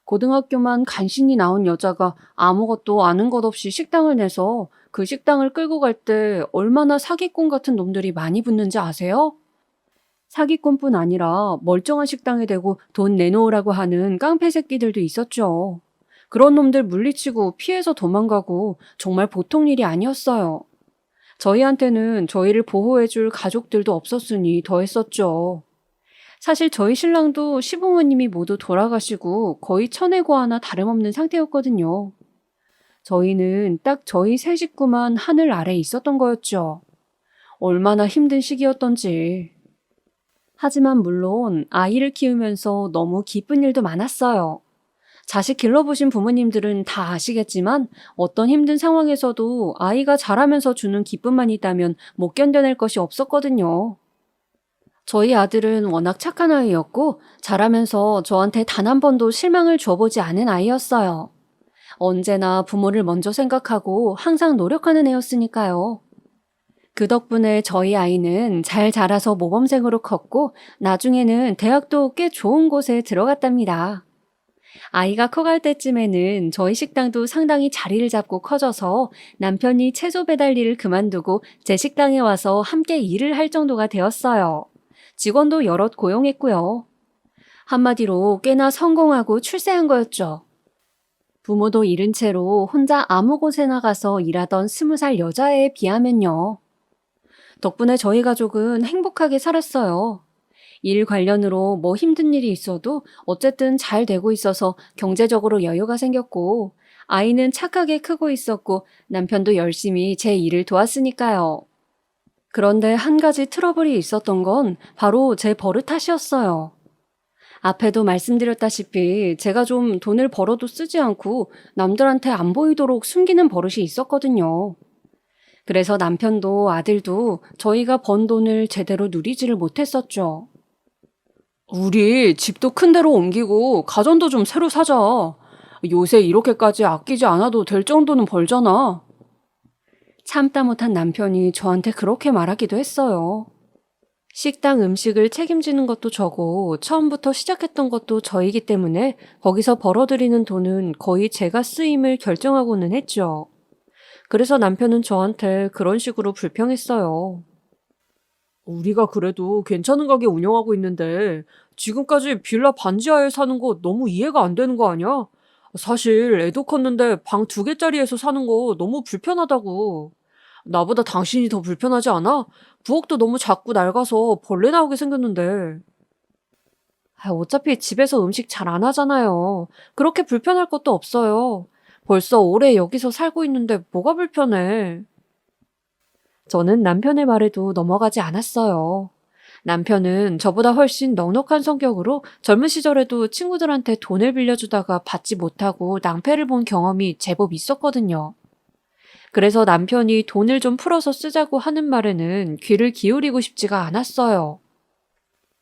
고등학교만 간신히 나온 여자가 아무것도 아는 것 없이 식당을 내서 그 식당을 끌고 갈 때 얼마나 사기꾼 같은 놈들이 많이 붙는지 아세요? 사기꾼뿐 아니라 멀쩡한 식당에 대고 돈 내놓으라고 하는 깡패 새끼들도 있었죠. 그런 놈들 물리치고 피해서 도망가고 정말 보통 일이 아니었어요. 저희한테는 저희를 보호해줄 가족들도 없었으니 더했었죠. 사실 저희 신랑도 시부모님이 모두 돌아가시고 거의 천외고아나 다름없는 상태였거든요. 저희는 딱 저희 세 식구만 하늘 아래 있었던 거였죠. 얼마나 힘든 시기였던지. 하지만 물론 아이를 키우면서 너무 기쁜 일도 많았어요. 자식 길러보신 부모님들은 다 아시겠지만 어떤 힘든 상황에서도 아이가 자라면서 주는 기쁨만 있다면 못 견뎌낼 것이 없었거든요. 저희 아들은 워낙 착한 아이였고 자라면서 저한테 단 한 번도 실망을 줘보지 않은 아이였어요. 언제나 부모를 먼저 생각하고 항상 노력하는 애였으니까요. 그 덕분에 저희 아이는 잘 자라서 모범생으로 컸고 나중에는 대학도 꽤 좋은 곳에 들어갔답니다. 아이가 커갈 때쯤에는 저희 식당도 상당히 자리를 잡고 커져서 남편이 채소 배달 일을 그만두고 제 식당에 와서 함께 일을 할 정도가 되었어요. 직원도 여럿 고용했고요. 한마디로 꽤나 성공하고 출세한 거였죠. 부모도 잃은 채로 혼자 아무 곳에 나가서 일하던 20살 여자애에 비하면요. 덕분에 저희 가족은 행복하게 살았어요. 일 관련으로 뭐 힘든 일이 있어도 어쨌든 잘 되고 있어서 경제적으로 여유가 생겼고 아이는 착하게 크고 있었고 남편도 열심히 제 일을 도왔으니까요. 그런데 한 가지 트러블이 있었던 건 바로 제 버릇 탓이었어요. 앞에도 말씀드렸다시피 제가 좀 돈을 벌어도 쓰지 않고 남들한테 안 보이도록 숨기는 버릇이 있었거든요. 그래서 남편도 아들도 저희가 번 돈을 제대로 누리지를 못했었죠. 우리 집도 큰 데로 옮기고 가전도 좀 새로 사자. 요새 이렇게까지 아끼지 않아도 될 정도는 벌잖아. 참다 못한 남편이 저한테 그렇게 말하기도 했어요. 식당 음식을 책임지는 것도 저고 처음부터 시작했던 것도 저이기 때문에 거기서 벌어들이는 돈은 거의 제가 쓰임을 결정하고는 했죠. 그래서 남편은 저한테 그런 식으로 불평했어요. 우리가 그래도 괜찮은 가게 운영하고 있는데 지금까지 빌라 반지하에 사는 거 너무 이해가 안 되는 거 아니야? 사실 애도 컸는데 방 2개짜리에서 사는 거 너무 불편하다고. 나보다 당신이 더 불편하지 않아? 부엌도 너무 작고 낡아서 벌레 나오게 생겼는데. 어차피 집에서 음식 잘 안 하잖아요. 그렇게 불편할 것도 없어요. 벌써 오래 여기서 살고 있는데 뭐가 불편해. 저는 남편의 말에도 넘어가지 않았어요. 남편은 저보다 훨씬 넉넉한 성격으로 젊은 시절에도 친구들한테 돈을 빌려주다가 받지 못하고 낭패를 본 경험이 제법 있었거든요. 그래서 남편이 돈을 좀 풀어서 쓰자고 하는 말에는 귀를 기울이고 싶지가 않았어요.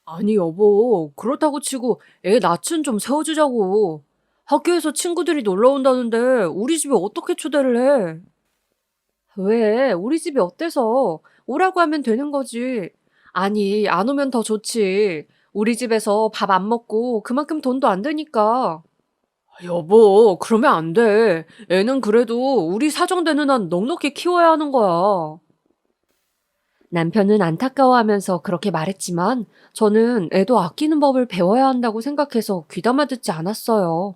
아니 여보, 그렇다고 치고 애 낯은 좀 세워주자고. 학교에서 친구들이 놀러 온다는데 우리 집에 어떻게 초대를 해? 왜? 우리 집이 어때서? 오라고 하면 되는 거지. 아니, 안 오면 더 좋지. 우리 집에서 밥 안 먹고 그만큼 돈도 안 되니까. 여보, 그러면 안 돼. 애는 그래도 우리 사정되는 한 넉넉히 키워야 하는 거야. 남편은 안타까워하면서 그렇게 말했지만 저는 애도 아끼는 법을 배워야 한다고 생각해서 귀담아 듣지 않았어요.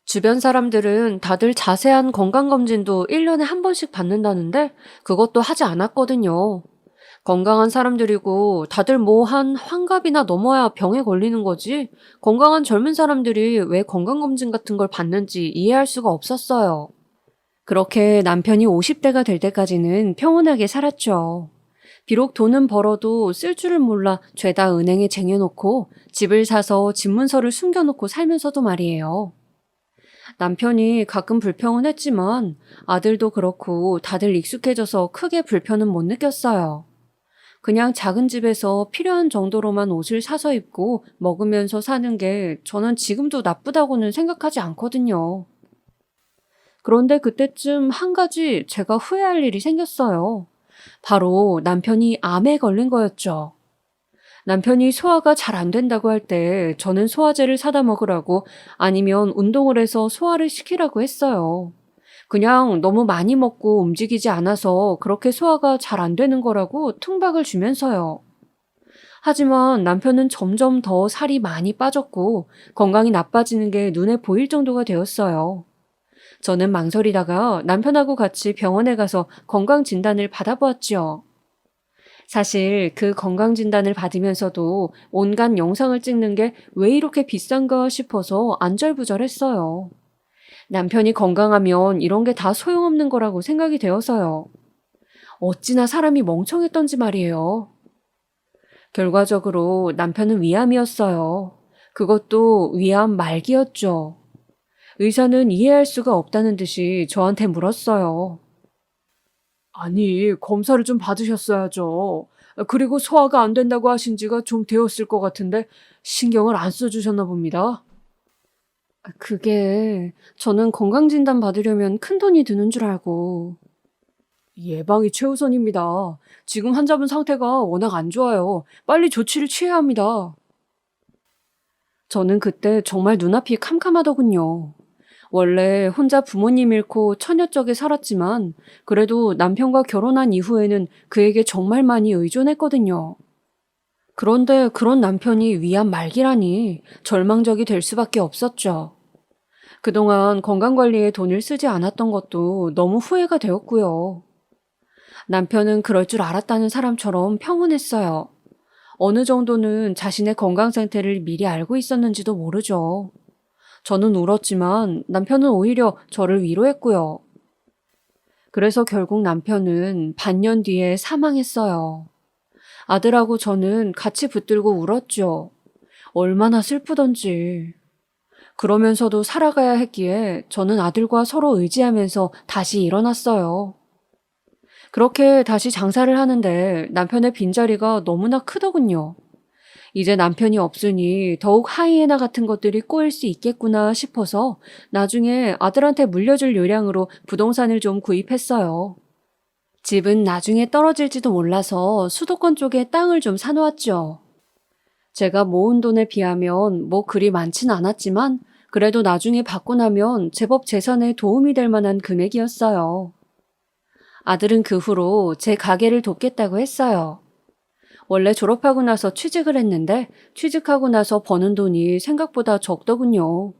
주변 사람들은 다들 자세한 건강검진도 1년에 한 번씩 받는다는데 그것도 하지 않았거든요. 건강한 사람들이고 다들 뭐 한 환갑이나 넘어야 병에 걸리는 거지 건강한 젊은 사람들이 왜 건강검진 같은 걸 받는지 이해할 수가 없었어요. 그렇게 남편이 50대가 될 때까지는 평온하게 살았죠. 비록 돈은 벌어도 쓸 줄을 몰라 죄다 은행에 쟁여놓고 집을 사서 집문서를 숨겨놓고 살면서도 말이에요. 남편이 가끔 불평은 했지만 아들도 그렇고 다들 익숙해져서 크게 불편은 못 느꼈어요. 그냥 작은 집에서 필요한 정도로만 옷을 사서 입고 먹으면서 사는 게 저는 지금도 나쁘다고는 생각하지 않거든요. 그런데 그때쯤 한 가지 제가 후회할 일이 생겼어요. 바로 남편이 암에 걸린 거였죠. 남편이 소화가 잘 안 된다고 할 때 저는 소화제를 사다 먹으라고 아니면 운동을 해서 소화를 시키라고 했어요. 그냥 너무 많이 먹고 움직이지 않아서 그렇게 소화가 잘 안 되는 거라고 퉁박을 주면서요. 하지만 남편은 점점 더 살이 많이 빠졌고 건강이 나빠지는 게 눈에 보일 정도가 되었어요. 저는 망설이다가 남편하고 같이 병원에 가서 건강진단을 받아보았지요. 사실 그 건강진단을 받으면서도 온갖 영상을 찍는 게 왜 이렇게 비싼가 싶어서 안절부절했어요. 남편이 건강하면 이런 게 다 소용없는 거라고 생각이 되어서요. 어찌나 사람이 멍청했던지 말이에요. 결과적으로 남편은 위암이었어요. 그것도 위암 말기였죠. 의사는 이해할 수가 없다는 듯이 저한테 물었어요. 아니, 검사를 좀 받으셨어야죠. 그리고 소화가 안 된다고 하신 지가 좀 되었을 것 같은데 신경을 안 써주셨나 봅니다. 그게 저는 건강진단 받으려면 큰돈이 드는 줄 알고. 예방이 최우선입니다. 지금 환자분 상태가 워낙 안 좋아요. 빨리 조치를 취해야 합니다. 저는 그때 정말 눈앞이 캄캄하더군요. 원래 혼자 부모님 잃고 처녀적에 살았지만 그래도 남편과 결혼한 이후에는 그에게 정말 많이 의존했거든요. 그런데 그런 남편이 위암 말기라니 절망적이 될 수밖에 없었죠. 그동안 건강관리에 돈을 쓰지 않았던 것도 너무 후회가 되었고요. 남편은 그럴 줄 알았다는 사람처럼 평온했어요. 어느 정도는 자신의 건강 상태를 미리 알고 있었는지도 모르죠. 저는 울었지만 남편은 오히려 저를 위로했고요. 그래서 결국 남편은 반년 뒤에 사망했어요. 아들하고 저는 같이 붙들고 울었죠. 얼마나 슬프던지. 그러면서도 살아가야 했기에 저는 아들과 서로 의지하면서 다시 일어났어요. 그렇게 다시 장사를 하는데 남편의 빈자리가 너무나 크더군요. 이제 남편이 없으니 더욱 하이에나 같은 것들이 꼬일 수 있겠구나 싶어서 나중에 아들한테 물려줄 요량으로 부동산을 좀 구입했어요. 집은 나중에 떨어질지도 몰라서 수도권 쪽에 땅을 좀 사놓았죠. 제가 모은 돈에 비하면 뭐 그리 많진 않았지만 그래도 나중에 받고 나면 제법 재산에 도움이 될 만한 금액이었어요. 아들은 그 후로 제 가게를 돕겠다고 했어요. 원래 졸업하고 나서 취직을 했는데 취직하고 나서 버는 돈이 생각보다 적더군요.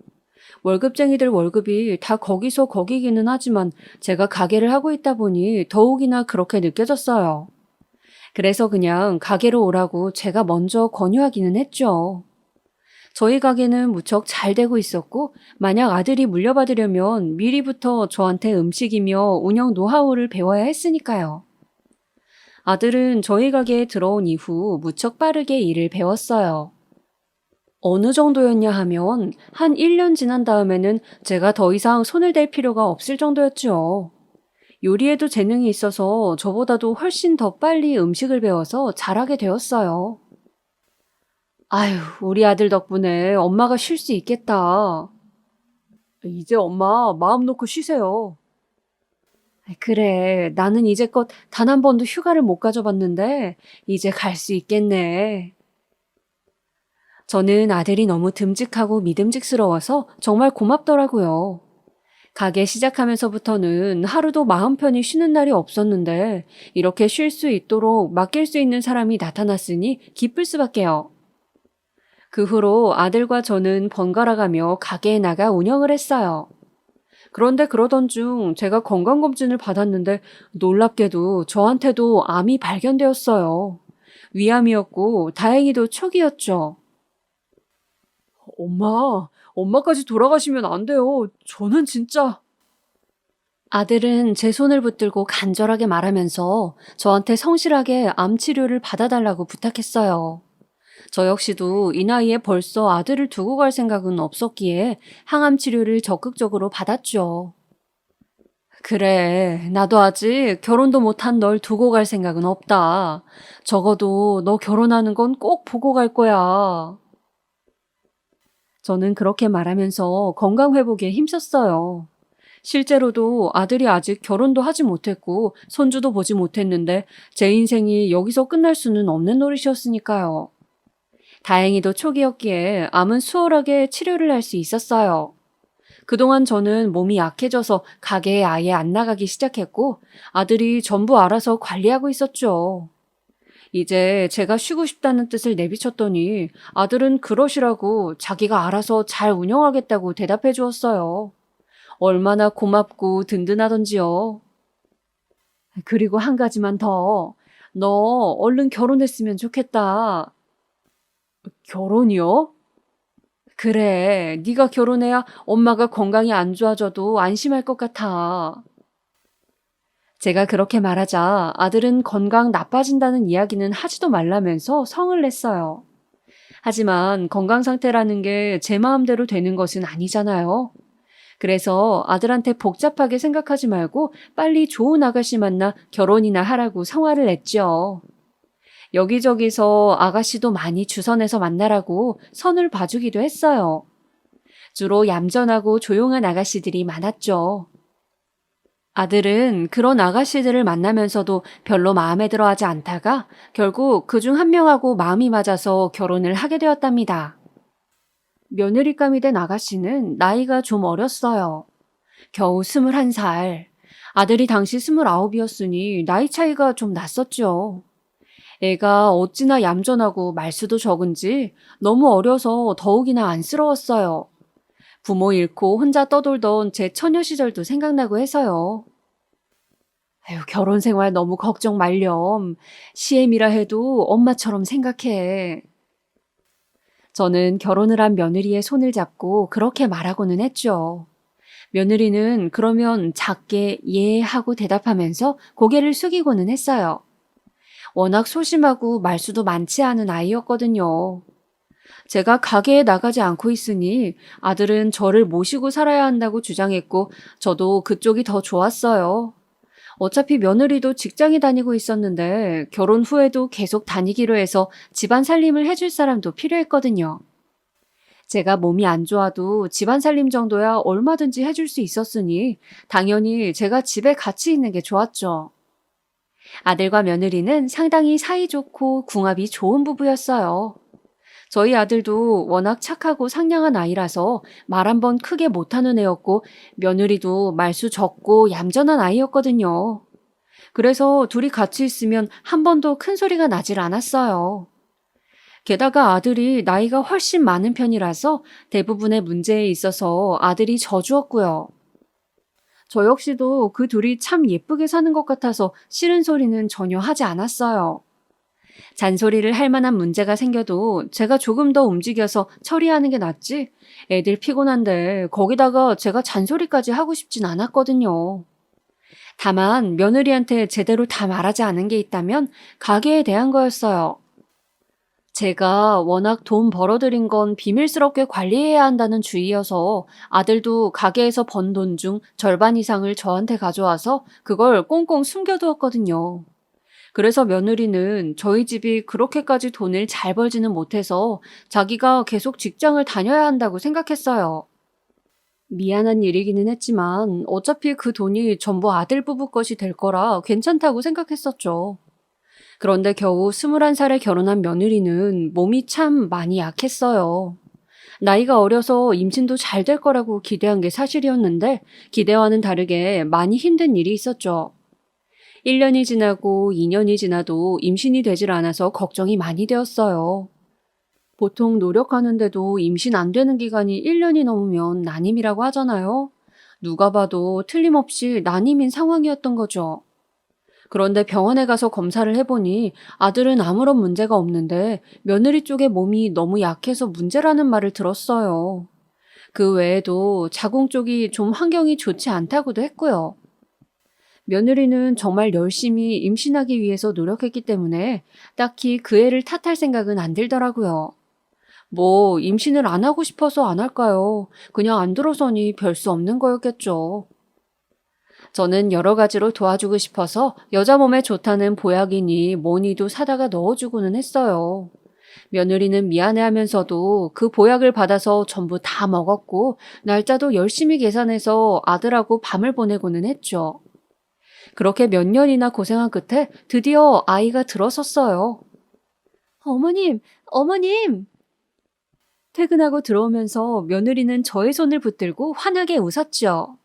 월급쟁이들 월급이 다 거기서 거기기는 하지만 제가 가게를 하고 있다 보니 더욱이나 그렇게 느껴졌어요. 그래서 그냥 가게로 오라고 제가 먼저 권유하기는 했죠. 저희 가게는 무척 잘 되고 있었고 만약 아들이 물려받으려면 미리부터 저한테 음식이며 운영 노하우를 배워야 했으니까요. 아들은 저희 가게에 들어온 이후 무척 빠르게 일을 배웠어요. 어느 정도였냐 하면 한 1년 지난 다음에는 제가 더 이상 손을 댈 필요가 없을 정도였죠. 요리에도 재능이 있어서 저보다도 훨씬 더 빨리 음식을 배워서 잘하게 되었어요. 아휴, 우리 아들 덕분에 엄마가 쉴 수 있겠다. 이제 엄마 마음 놓고 쉬세요. 그래, 나는 이제껏 단 한 번도 휴가를 못 가져봤는데 이제 갈 수 있겠네. 저는 아들이 너무 듬직하고 믿음직스러워서 정말 고맙더라고요. 가게 시작하면서부터는 하루도 마음 편히 쉬는 날이 없었는데 이렇게 쉴 수 있도록 맡길 수 있는 사람이 나타났으니 기쁠 수밖에요. 그 후로 아들과 저는 번갈아가며 가게에 나가 운영을 했어요. 그런데 그러던 중 제가 건강검진을 받았는데 놀랍게도 저한테도 암이 발견되었어요. 위암이었고 다행히도 초기였죠. 엄마까지 돌아가시면 안 돼요. 저는 진짜... 아들은 제 손을 붙들고 간절하게 말하면서 저한테 성실하게 암 치료를 받아달라고 부탁했어요. 저 역시도 이 나이에 벌써 아들을 두고 갈 생각은 없었기에 항암 치료를 적극적으로 받았죠. 그래, 나도 아직 결혼도 못한 널 두고 갈 생각은 없다. 적어도 너 결혼하는 건 꼭 보고 갈 거야. 저는 그렇게 말하면서 건강 회복에 힘썼어요. 실제로도 아들이 아직 결혼도 하지 못했고 손주도 보지 못했는데 제 인생이 여기서 끝날 수는 없는 노릇이었으니까요. 다행히도 초기였기에 암은 수월하게 치료를 할 수 있었어요. 그동안 저는 몸이 약해져서 가게에 아예 안 나가기 시작했고 아들이 전부 알아서 관리하고 있었죠. 이제 제가 쉬고 싶다는 뜻을 내비쳤더니 아들은 그러시라고 자기가 알아서 잘 운영하겠다고 대답해 주었어요. 얼마나 고맙고 든든하던지요. 그리고 한 가지만 더. 너 얼른 결혼했으면 좋겠다. 결혼이요? 그래, 네가 결혼해야 엄마가 건강이 안 좋아져도 안심할 것 같아. 제가 그렇게 말하자 아들은 건강 나빠진다는 이야기는 하지도 말라면서 성을 냈어요. 하지만 건강 상태라는 게 제 마음대로 되는 것은 아니잖아요. 그래서 아들한테 복잡하게 생각하지 말고 빨리 좋은 아가씨 만나 결혼이나 하라고 성화를 냈죠. 여기저기서 아가씨도 많이 주선해서 만나라고 선을 봐주기도 했어요. 주로 얌전하고 조용한 아가씨들이 많았죠. 아들은 그런 아가씨들을 만나면서도 별로 마음에 들어 하지 않다가 결국 그중 한 명하고 마음이 맞아서 결혼을 하게 되었답니다. 며느리감이 된 아가씨는 나이가 좀 어렸어요. 겨우 21살. 아들이 당시 29이었으니 나이 차이가 좀 났었죠. 애가 어찌나 얌전하고 말수도 적은지 너무 어려서 더욱이나 안쓰러웠어요. 부모 잃고 혼자 떠돌던 제 처녀 시절도 생각나고 해서요. 아유, 결혼 생활 너무 걱정 말렴. 시엠이라 해도 엄마처럼 생각해. 저는 결혼을 한 며느리의 손을 잡고 그렇게 말하고는 했죠. 며느리는 그러면 작게 예 하고 대답하면서 고개를 숙이고는 했어요. 워낙 소심하고 말수도 많지 않은 아이였거든요. 제가 가게에 나가지 않고 있으니 아들은 저를 모시고 살아야 한다고 주장했고 저도 그쪽이 더 좋았어요. 어차피 며느리도 직장에 다니고 있었는데 결혼 후에도 계속 다니기로 해서 집안 살림을 해줄 사람도 필요했거든요. 제가 몸이 안 좋아도 집안 살림 정도야 얼마든지 해줄 수 있었으니 당연히 제가 집에 같이 있는 게 좋았죠. 아들과 며느리는 상당히 사이좋고 궁합이 좋은 부부였어요. 저희 아들도 워낙 착하고 상냥한 아이라서 말 한 번 크게 못하는 애였고 며느리도 말수 적고 얌전한 아이였거든요. 그래서 둘이 같이 있으면 한 번도 큰 소리가 나질 않았어요. 게다가 아들이 나이가 훨씬 많은 편이라서 대부분의 문제에 있어서 아들이 져주었고요. 저 역시도 그 둘이 참 예쁘게 사는 것 같아서 싫은 소리는 전혀 하지 않았어요. 잔소리를 할 만한 문제가 생겨도 제가 조금 더 움직여서 처리하는 게 낫지 애들 피곤한데 거기다가 제가 잔소리까지 하고 싶진 않았거든요. 다만 며느리한테 제대로 다 말하지 않은 게 있다면 가게에 대한 거였어요. 제가 워낙 돈 벌어들인 건 비밀스럽게 관리해야 한다는 주의여서 아들도 가게에서 번 돈 중 절반 이상을 저한테 가져와서 그걸 꽁꽁 숨겨두었거든요. 그래서 며느리는 저희 집이 그렇게까지 돈을 잘 벌지는 못해서 자기가 계속 직장을 다녀야 한다고 생각했어요. 미안한 일이기는 했지만 어차피 그 돈이 전부 아들 부부 것이 될 거라 괜찮다고 생각했었죠. 그런데 겨우 21살에 결혼한 며느리는 몸이 참 많이 약했어요. 나이가 어려서 임신도 잘 될 거라고 기대한 게 사실이었는데 기대와는 다르게 많이 힘든 일이 있었죠. 1년이 지나고 2년이 지나도 임신이 되질 않아서 걱정이 많이 되었어요. 보통 노력하는데도 임신 안 되는 기간이 1년이 넘으면 난임이라고 하잖아요. 누가 봐도 틀림없이 난임인 상황이었던 거죠. 그런데 병원에 가서 검사를 해보니 아들은 아무런 문제가 없는데 며느리 쪽의 몸이 너무 약해서 문제라는 말을 들었어요. 그 외에도 자궁 쪽이 좀 환경이 좋지 않다고도 했고요. 며느리는 정말 열심히 임신하기 위해서 노력했기 때문에 딱히 그 애를 탓할 생각은 안 들더라고요. 뭐 임신을 안 하고 싶어서 안 할까요? 그냥 안 들어서니 별 수 없는 거였겠죠. 저는 여러 가지로 도와주고 싶어서 여자 몸에 좋다는 보약이니 뭐니도 사다가 넣어주고는 했어요. 며느리는 미안해하면서도 그 보약을 받아서 전부 다 먹었고 날짜도 열심히 계산해서 아들하고 밤을 보내고는 했죠. 그렇게 몇 년이나 고생한 끝에 드디어 아이가 들어섰어요. 어머님, 어머님! 퇴근하고 들어오면서 며느리는 저의 손을 붙들고 환하게 웃었죠.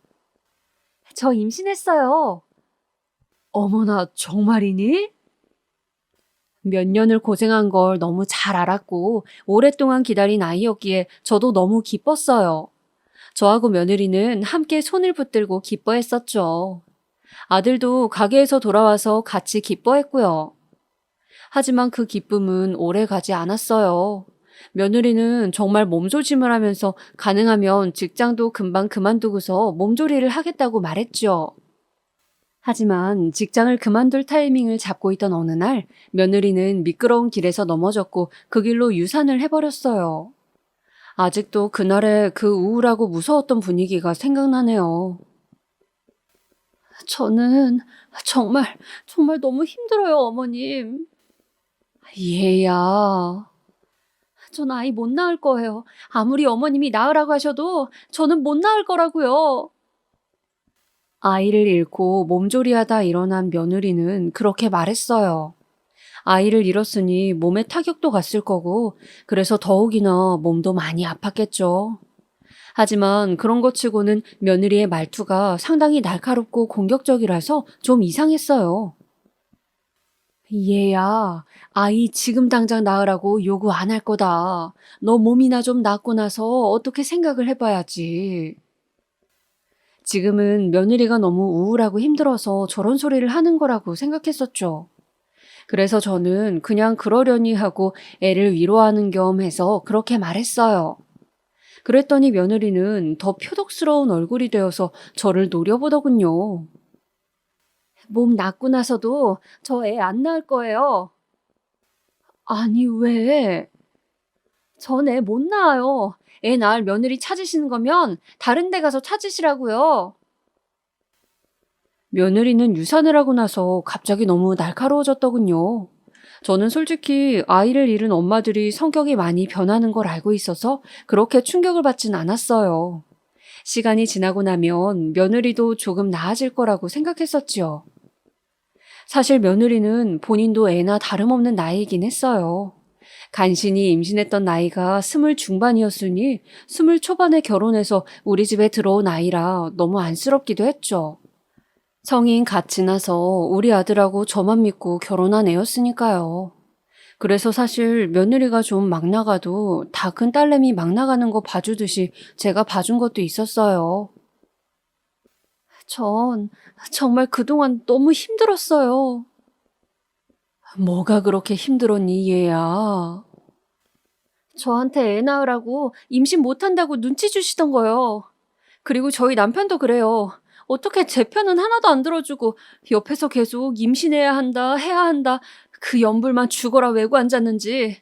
저 임신했어요. 어머나, 정말이니? 몇 년을 고생한 걸 너무 잘 알았고 오랫동안 기다린 아이였기에 저도 너무 기뻤어요. 저하고 며느리는 함께 손을 붙들고 기뻐했었죠. 아들도 가게에서 돌아와서 같이 기뻐했고요. 하지만 그 기쁨은 오래 가지 않았어요. 며느리는 정말 몸조심을 하면서 가능하면 직장도 금방 그만두고서 몸조리를 하겠다고 말했죠. 하지만 직장을 그만둘 타이밍을 잡고 있던 어느 날 며느리는 미끄러운 길에서 넘어졌고 그 길로 유산을 해버렸어요. 아직도 그날의 그 우울하고 무서웠던 분위기가 생각나네요. 저는 정말 너무 힘들어요, 어머님. 얘야. 전 아이 못 낳을 거예요. 아무리 어머님이 낳으라고 하셔도 저는 못 낳을 거라고요. 아이를 잃고 몸조리하다 일어난 며느리는 그렇게 말했어요. 아이를 잃었으니 몸에 타격도 갔을 거고, 그래서 더욱이나 몸도 많이 아팠겠죠. 하지만 그런 것 치고는 며느리의 말투가 상당히 날카롭고 공격적이라서 좀 이상했어요. 얘야, 아이 지금 당장 낳으라고 요구 안 할 거다. 너 몸이나 좀 낫고 나서 어떻게 생각을 해봐야지. 지금은 며느리가 너무 우울하고 힘들어서 저런 소리를 하는 거라고 생각했었죠. 그래서 저는 그냥 그러려니 하고 애를 위로하는 겸 해서 그렇게 말했어요. 그랬더니 며느리는 더 표독스러운 얼굴이 되어서 저를 노려보더군요. 몸 낫고 나서도 저 애 안 낳을 거예요. 아니, 왜? 전 애 못 낳아요. 애 낳을 며느리 찾으시는 거면 다른 데 가서 찾으시라고요. 며느리는 유산을 하고 나서 갑자기 너무 날카로워졌더군요. 저는 솔직히 아이를 잃은 엄마들이 성격이 많이 변하는 걸 알고 있어서 그렇게 충격을 받진 않았어요. 시간이 지나고 나면 며느리도 조금 나아질 거라고 생각했었지요. 사실 며느리는 본인도 애나 다름없는 나이이긴 했어요. 간신히 임신했던 나이가 20 중반이었으니 20 초반에 결혼해서 우리 집에 들어온 아이라 너무 안쓰럽기도 했죠. 성인 갓 지나서 우리 아들하고 저만 믿고 결혼한 애였으니까요. 그래서 사실 며느리가 좀 막 나가도 다 큰 딸내미 막 나가는 거 봐주듯이 제가 봐준 것도 있었어요. 전 정말 그동안 너무 힘들었어요. 뭐가 그렇게 힘들었니, 얘야? 저한테 애 낳으라고 임신 못한다고 눈치 주시던 거요. 그리고 저희 남편도 그래요. 어떻게 제 편은 하나도 안 들어주고 옆에서 계속 임신해야 한다, 해야 한다. 그 연불만 죽어라 외고 앉았는지.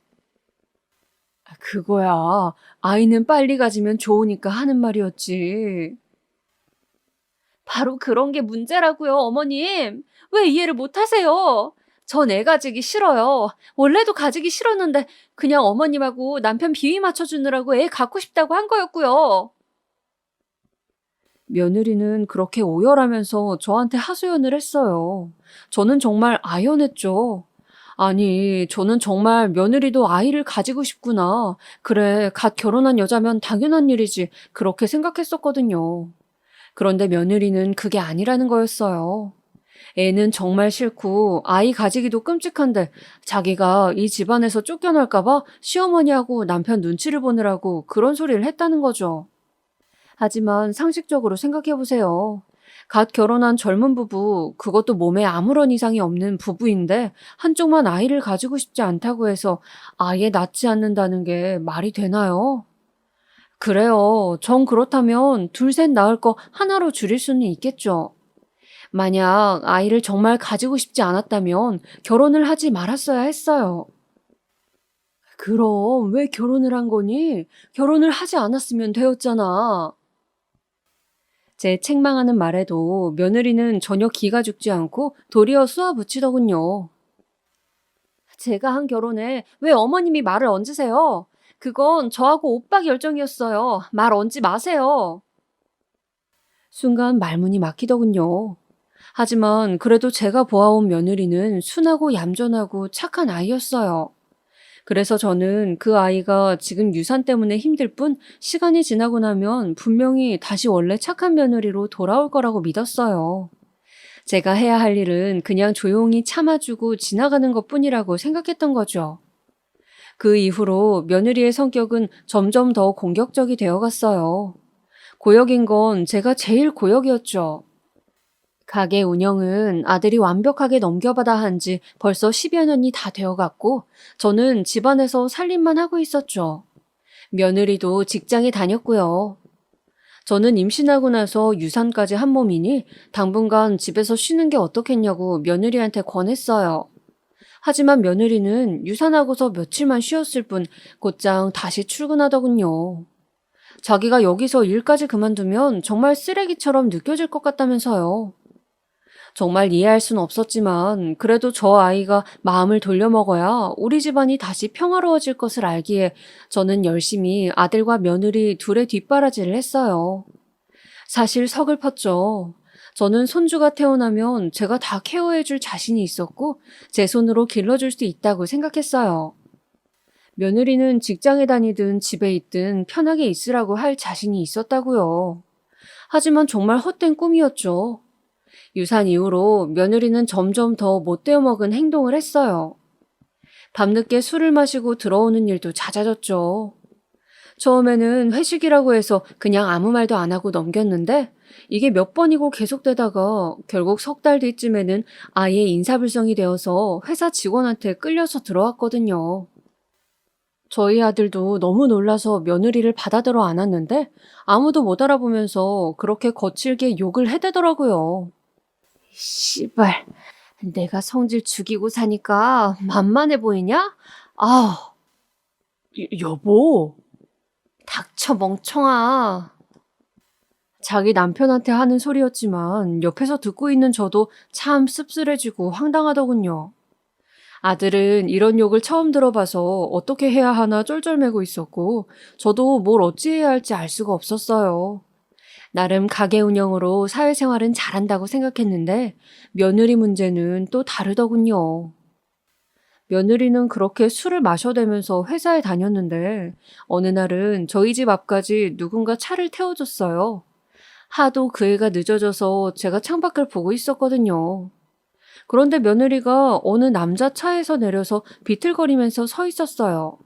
그거야. 아이는 빨리 가지면 좋으니까 하는 말이었지. 바로 그런 게 문제라고요, 어머님. 왜 이해를 못 하세요? 전 애 가지기 싫어요. 원래도 가지기 싫었는데 그냥 어머님하고 남편 비위 맞춰주느라고 애 갖고 싶다고 한 거였고요. 며느리는 그렇게 오열하면서 저한테 하소연을 했어요. 저는 정말 아연했죠. 아니, 저는 정말 며느리도 아이를 가지고 싶구나. 그래, 갓 결혼한 여자면 당연한 일이지. 그렇게 생각했었거든요. 그런데 며느리는 그게 아니라는 거였어요. 애는 정말 싫고 아이 가지기도 끔찍한데 자기가 이 집안에서 쫓겨날까봐 시어머니하고 남편 눈치를 보느라고 그런 소리를 했다는 거죠. 하지만 상식적으로 생각해보세요. 갓 결혼한 젊은 부부, 그것도 몸에 아무런 이상이 없는 부부인데 한쪽만 아이를 가지고 싶지 않다고 해서 아예 낳지 않는다는 게 말이 되나요? 그래요. 정 그렇다면 둘, 셋 낳을 거 하나로 줄일 수는 있겠죠. 만약 아이를 정말 가지고 싶지 않았다면 결혼을 하지 말았어야 했어요. 그럼 왜 결혼을 한 거니? 결혼을 하지 않았으면 되었잖아. 제 책망하는 말에도 며느리는 전혀 기가 죽지 않고 도리어 쏘아붙이더군요. 제가 한 결혼에 왜 어머님이 말을 얹으세요? 그건 저하고 오빠 결정이었어요. 말 얹지 마세요. 순간 말문이 막히더군요. 하지만 그래도 제가 보아온 며느리는 순하고 얌전하고 착한 아이였어요. 그래서 저는 그 아이가 지금 유산 때문에 힘들 뿐 시간이 지나고 나면 분명히 다시 원래 착한 며느리로 돌아올 거라고 믿었어요. 제가 해야 할 일은 그냥 조용히 참아주고 지나가는 것뿐이라고 생각했던 거죠. 그 이후로 며느리의 성격은 점점 더 공격적이 되어갔어요. 고역인 건 제가 제일 고역이었죠. 가게 운영은 아들이 완벽하게 넘겨받아 한 지 벌써 10여 년이 다 되어갔고 저는 집안에서 살림만 하고 있었죠. 며느리도 직장에 다녔고요. 저는 임신하고 나서 유산까지 한 몸이니 당분간 집에서 쉬는 게 어떻겠냐고 며느리한테 권했어요. 하지만 며느리는 유산하고서 며칠만 쉬었을 뿐 곧장 다시 출근하더군요. 자기가 여기서 일까지 그만두면 정말 쓰레기처럼 느껴질 것 같다면서요. 정말 이해할 순 없었지만 그래도 저 아이가 마음을 돌려먹어야 우리 집안이 다시 평화로워질 것을 알기에 저는 열심히 아들과 며느리 둘의 뒷바라지를 했어요. 사실 서글펐죠. 저는 손주가 태어나면 제가 다 케어해줄 자신이 있었고 제 손으로 길러줄 수 있다고 생각했어요. 며느리는 직장에 다니든 집에 있든 편하게 있으라고 할 자신이 있었다고요. 하지만 정말 헛된 꿈이었죠. 유산 이후로 며느리는 점점 더 못되어 먹은 행동을 했어요. 밤늦게 술을 마시고 들어오는 일도 잦아졌죠. 처음에는 회식이라고 해서 그냥 아무 말도 안 하고 넘겼는데 이게 몇 번이고 계속되다가 결국 석 달 뒤쯤에는 아예 인사불성이 되어서 회사 직원한테 끌려서 들어왔거든요. 저희 아들도 너무 놀라서 며느리를 받아들어 안았는데 아무도 못 알아보면서 그렇게 거칠게 욕을 해대더라고요. 씨발, 내가 성질 죽이고 사니까 만만해 보이냐? 아우, 여보. 닥쳐 멍청아. 자기 남편한테 하는 소리였지만 옆에서 듣고 있는 저도 참 씁쓸해지고 황당하더군요. 아들은 이런 욕을 처음 들어봐서 어떻게 해야 하나 쫄쫄매고 있었고 저도 뭘 어찌해야 할지 알 수가 없었어요. 나름 가게 운영으로 사회생활은 잘한다고 생각했는데 며느리 문제는 또 다르더군요. 며느리는 그렇게 술을 마셔대면서 회사에 다녔는데 어느 날은 저희 집 앞까지 누군가 차를 태워줬어요. 하도 그 애가 늦어져서 제가 창밖을 보고 있었거든요. 그런데 며느리가 어느 남자 차에서 내려서 비틀거리면서 서 있었어요.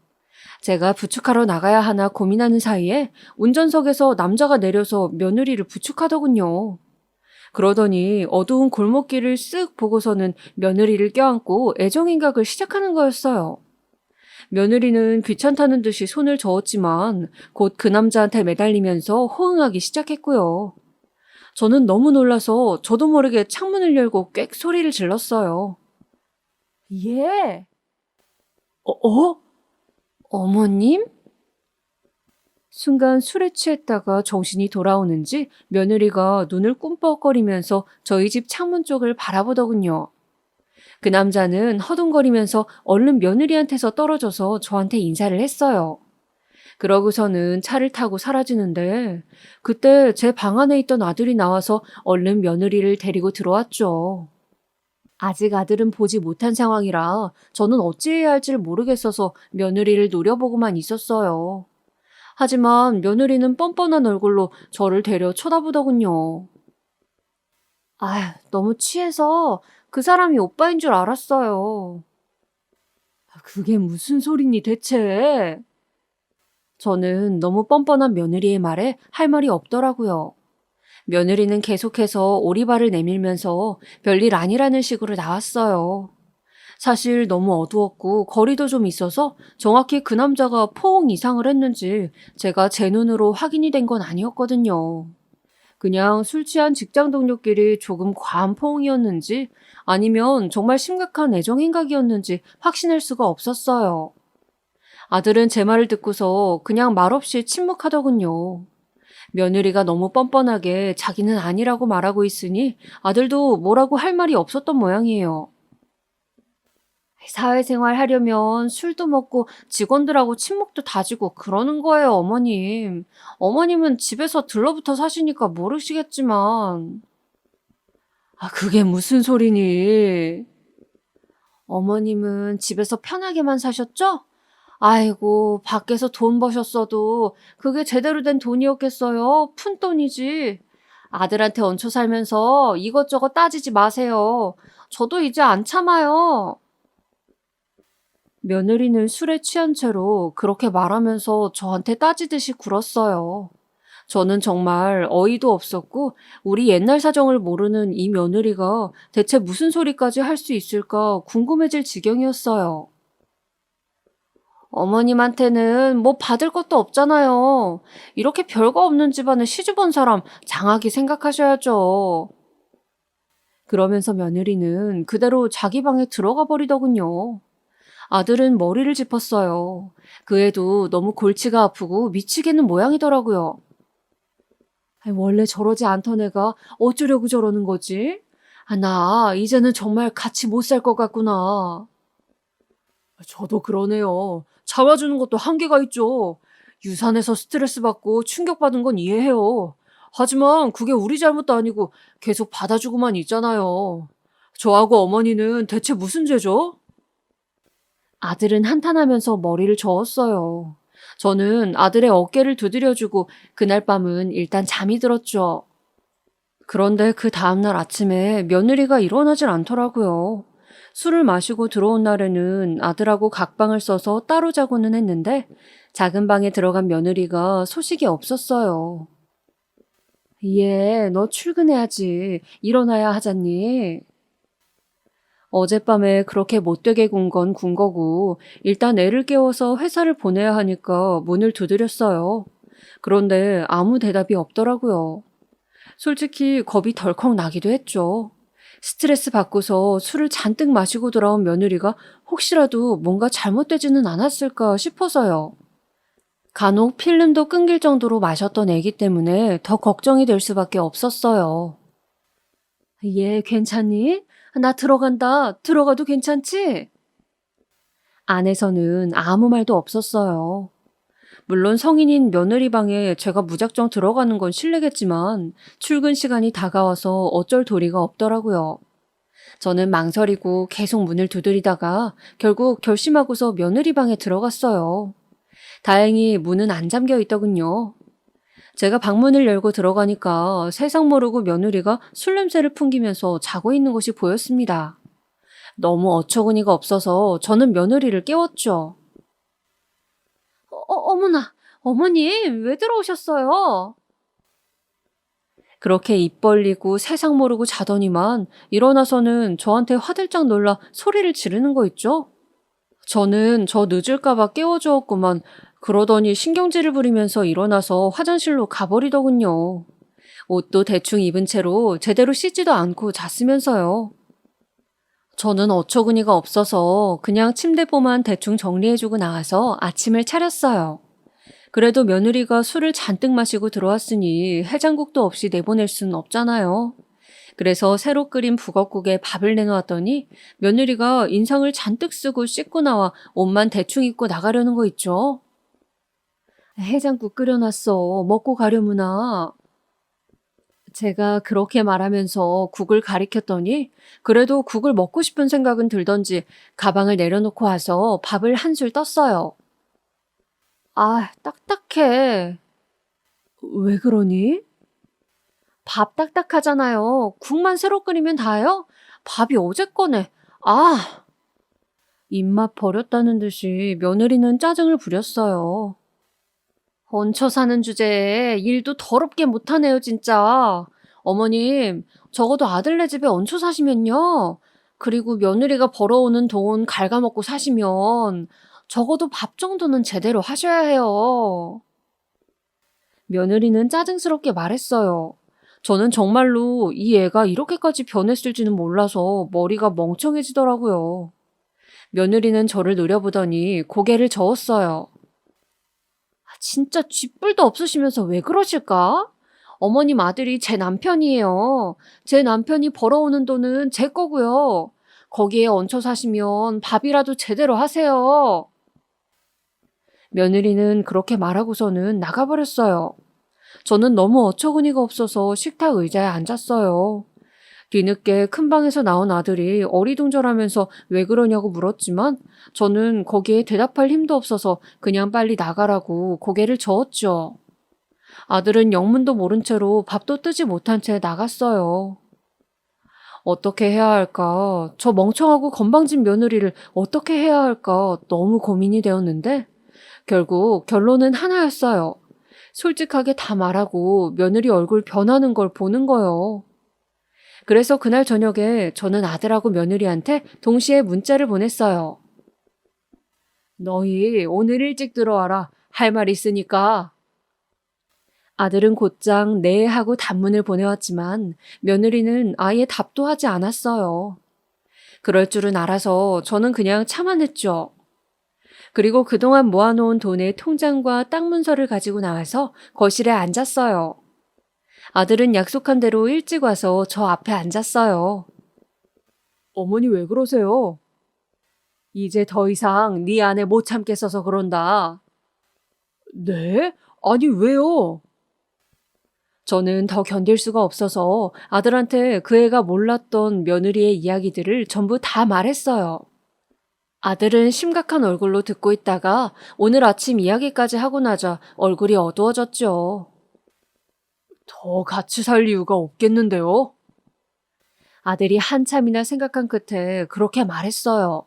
제가 부축하러 나가야 하나 고민하는 사이에 운전석에서 남자가 내려서 며느리를 부축하더군요. 그러더니 어두운 골목길을 쓱 보고서는 며느리를 껴안고 애정행각을 시작하는 거였어요. 며느리는 귀찮다는 듯이 손을 저었지만 곧 그 남자한테 매달리면서 호응하기 시작했고요. 저는 너무 놀라서 저도 모르게 창문을 열고 꽥 소리를 질렀어요. 예. 어? 어머님? 순간 술에 취했다가 정신이 돌아오는지 며느리가 눈을 꿈뻑거리면서 저희 집 창문 쪽을 바라보더군요. 그 남자는 허둥거리면서 얼른 며느리한테서 떨어져서 저한테 인사를 했어요. 그러고서는 차를 타고 사라지는데 그때 제 방 안에 있던 아들이 나와서 얼른 며느리를 데리고 들어왔죠. 아직 아들은 보지 못한 상황이라 저는 어찌해야 할지를 모르겠어서 며느리를 노려보고만 있었어요. 하지만 며느리는 뻔뻔한 얼굴로 저를 데려 쳐다보더군요. 아휴, 너무 취해서 그 사람이 오빠인 줄 알았어요. 그게 무슨 소리니 대체? 저는 너무 뻔뻔한 며느리의 말에 할 말이 없더라고요. 며느리는 계속해서 오리발을 내밀면서 별일 아니라는 식으로 나왔어요. 사실 너무 어두웠고 거리도 좀 있어서 정확히 그 남자가 포옹 이상을 했는지 제가 제 눈으로 확인이 된 건 아니었거든요. 그냥 술 취한 직장 동료끼리 조금 과한 포옹이었는지 아니면 정말 심각한 애정 행각이었는지 확신할 수가 없었어요. 아들은 제 말을 듣고서 그냥 말없이 침묵하더군요. 며느리가 너무 뻔뻔하게 자기는 아니라고 말하고 있으니 아들도 뭐라고 할 말이 없었던 모양이에요. 사회생활 하려면 술도 먹고 직원들하고 친목도 다지고 그러는 거예요, 어머님. 어머님은 집에서 들러붙어 사시니까 모르시겠지만. 그게 무슨 소리니? 어머님은 집에서 편하게만 사셨죠? 아이고, 밖에서 돈 버셨어도 그게 제대로 된 돈이었겠어요? 푼돈이지. 아들한테 얹혀 살면서 이것저것 따지지 마세요. 저도 이제 안 참아요. 며느리는 술에 취한 채로 그렇게 말하면서 저한테 따지듯이 굴었어요. 저는 정말 어이도 없었고 우리 옛날 사정을 모르는 이 며느리가 대체 무슨 소리까지 할 수 있을까 궁금해질 지경이었어요. 어머님한테는 뭐 받을 것도 없잖아요. 이렇게 별거 없는 집안에 시집 온 사람 장하게 생각하셔야죠. 그러면서 며느리는 그대로 자기 방에 들어가 버리더군요. 아들은 머리를 짚었어요. 그 애도 너무 골치가 아프고 미치겠는 모양이더라고요. 아니, 원래 저러지 않던 애가 어쩌려고 저러는 거지? 나 이제는 정말 같이 못 살 것 같구나. 저도 그러네요. 잡아주는 것도 한계가 있죠. 유산에서 스트레스 받고 충격받은 건 이해해요. 하지만 그게 우리 잘못도 아니고 계속 받아주고만 있잖아요. 저하고 어머니는 대체 무슨 죄죠? 아들은 한탄하면서 머리를 저었어요. 저는 아들의 어깨를 두드려주고 그날 밤은 일단 잠이 들었죠. 그런데 그 다음날 아침에 며느리가 일어나질 않더라고요. 술을 마시고 들어온 날에는 아들하고 각방을 써서 따로 자고는 했는데 작은 방에 들어간 며느리가 소식이 없었어요. 얘, 너 출근해야지. 일어나야 하잖니. 어젯밤에 그렇게 못되게 군 건 군 거고 일단 애를 깨워서 회사를 보내야 하니까 문을 두드렸어요. 그런데 아무 대답이 없더라고요. 솔직히 겁이 덜컥 나기도 했죠. 스트레스 받고서 술을 잔뜩 마시고 돌아온 며느리가 혹시라도 뭔가 잘못되지는 않았을까 싶어서요. 간혹 필름도 끊길 정도로 마셨던 애기 때문에 더 걱정이 될 수밖에 없었어요. 얘 괜찮니? 나 들어간다. 들어가도 괜찮지? 안에서는 아무 말도 없었어요. 물론 성인인 며느리 방에 제가 무작정 들어가는 건 실례겠지만 출근 시간이 다가와서 어쩔 도리가 없더라고요. 저는 망설이고 계속 문을 두드리다가 결국 결심하고서 며느리 방에 들어갔어요. 다행히 문은 안 잠겨 있더군요. 제가 방문을 열고 들어가니까 세상 모르고 며느리가 술 냄새를 풍기면서 자고 있는 것이 보였습니다. 너무 어처구니가 없어서 저는 며느리를 깨웠죠. 어머나, 어머님, 왜 들어오셨어요? 그렇게 입 벌리고 세상 모르고 자더니만 일어나서는 저한테 화들짝 놀라 소리를 지르는 거 있죠? 저는 저 늦을까봐 깨워주었구만. 그러더니 신경질을 부리면서 일어나서 화장실로 가버리더군요. 옷도 대충 입은 채로 제대로 씻지도 않고 잤으면서요. 저는 어처구니가 없어서 그냥 침대보만 대충 정리해주고 나와서 아침을 차렸어요. 그래도 며느리가 술을 잔뜩 마시고 들어왔으니 해장국도 없이 내보낼 수는 없잖아요. 그래서 새로 끓인 북엇국에 밥을 내놓았더니 며느리가 인상을 잔뜩 쓰고 씻고 나와 옷만 대충 입고 나가려는 거 있죠. 해장국 끓여놨어. 먹고 가려무나. 제가 그렇게 말하면서 국을 가리켰더니 그래도 국을 먹고 싶은 생각은 들던지 가방을 내려놓고 와서 밥을 한술 떴어요. 아, 딱딱해. 왜 그러니? 밥 딱딱하잖아요. 국만 새로 끓이면 다요? 밥이 어제 거네. 아! 입맛 버렸다는 듯이 며느리는 짜증을 부렸어요. 얹혀 사는 주제에 일도 더럽게 못하네요, 진짜. 어머님, 적어도 아들네 집에 얹혀 사시면요. 그리고 며느리가 벌어오는 돈 갉아먹고 사시면 적어도 밥 정도는 제대로 하셔야 해요. 며느리는 짜증스럽게 말했어요. 저는 정말로 이 애가 이렇게까지 변했을지는 몰라서 머리가 멍청해지더라고요. 며느리는 저를 노려보더니 고개를 저었어요. 진짜 쥐뿔도 없으시면서 왜 그러실까? 어머님 아들이 제 남편이에요. 제 남편이 벌어오는 돈은 제 거고요. 거기에 얹혀 사시면 밥이라도 제대로 하세요. 며느리는 그렇게 말하고서는 나가버렸어요. 저는 너무 어처구니가 없어서 식탁 의자에 앉았어요. 뒤늦게 큰 방에서 나온 아들이 어리둥절하면서 왜 그러냐고 물었지만 저는 거기에 대답할 힘도 없어서 그냥 빨리 나가라고 고개를 저었죠. 아들은 영문도 모른 채로 밥도 뜨지 못한 채 나갔어요. 어떻게 해야 할까? 저 멍청하고 건방진 며느리를 어떻게 해야 할까? 너무 고민이 되었는데 결국 결론은 하나였어요. 솔직하게 다 말하고 며느리 얼굴 변하는 걸 보는 거요. 그래서 그날 저녁에 저는 아들하고 며느리한테 동시에 문자를 보냈어요. 너희 오늘 일찍 들어와라. 할 말 있으니까. 아들은 곧장 네 하고 단문을 보내왔지만 며느리는 아예 답도 하지 않았어요. 그럴 줄은 알아서 저는 그냥 참아냈죠. 그리고 그동안 모아놓은 돈의 통장과 땅 문서를 가지고 나와서 거실에 앉았어요. 아들은 약속한 대로 일찍 와서 저 앞에 앉았어요. 어머니 왜 그러세요? 이제 더 이상 네 아내 못 참겠어서 그런다. 네? 아니 왜요? 저는 더 견딜 수가 없어서 아들한테 그 애가 몰랐던 며느리의 이야기들을 전부 다 말했어요. 아들은 심각한 얼굴로 듣고 있다가 오늘 아침 이야기까지 하고 나자 얼굴이 어두워졌죠. 더 같이 살 이유가 없겠는데요? 아들이 한참이나 생각한 끝에 그렇게 말했어요.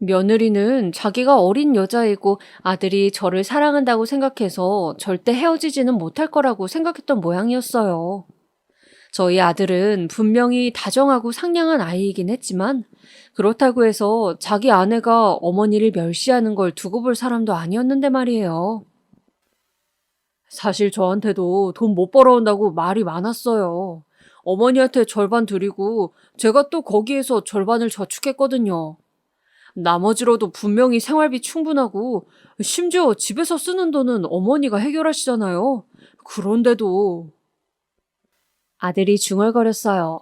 며느리는 자기가 어린 여자이고 아들이 저를 사랑한다고 생각해서 절대 헤어지지는 못할 거라고 생각했던 모양이었어요. 저희 아들은 분명히 다정하고 상냥한 아이이긴 했지만 그렇다고 해서 자기 아내가 어머니를 멸시하는 걸 두고 볼 사람도 아니었는데 말이에요. 사실 저한테도 돈 못 벌어온다고 말이 많았어요. 어머니한테 절반 드리고 제가 또 거기에서 절반을 저축했거든요. 나머지로도 분명히 생활비 충분하고 심지어 집에서 쓰는 돈은 어머니가 해결하시잖아요. 그런데도 아들이 중얼거렸어요.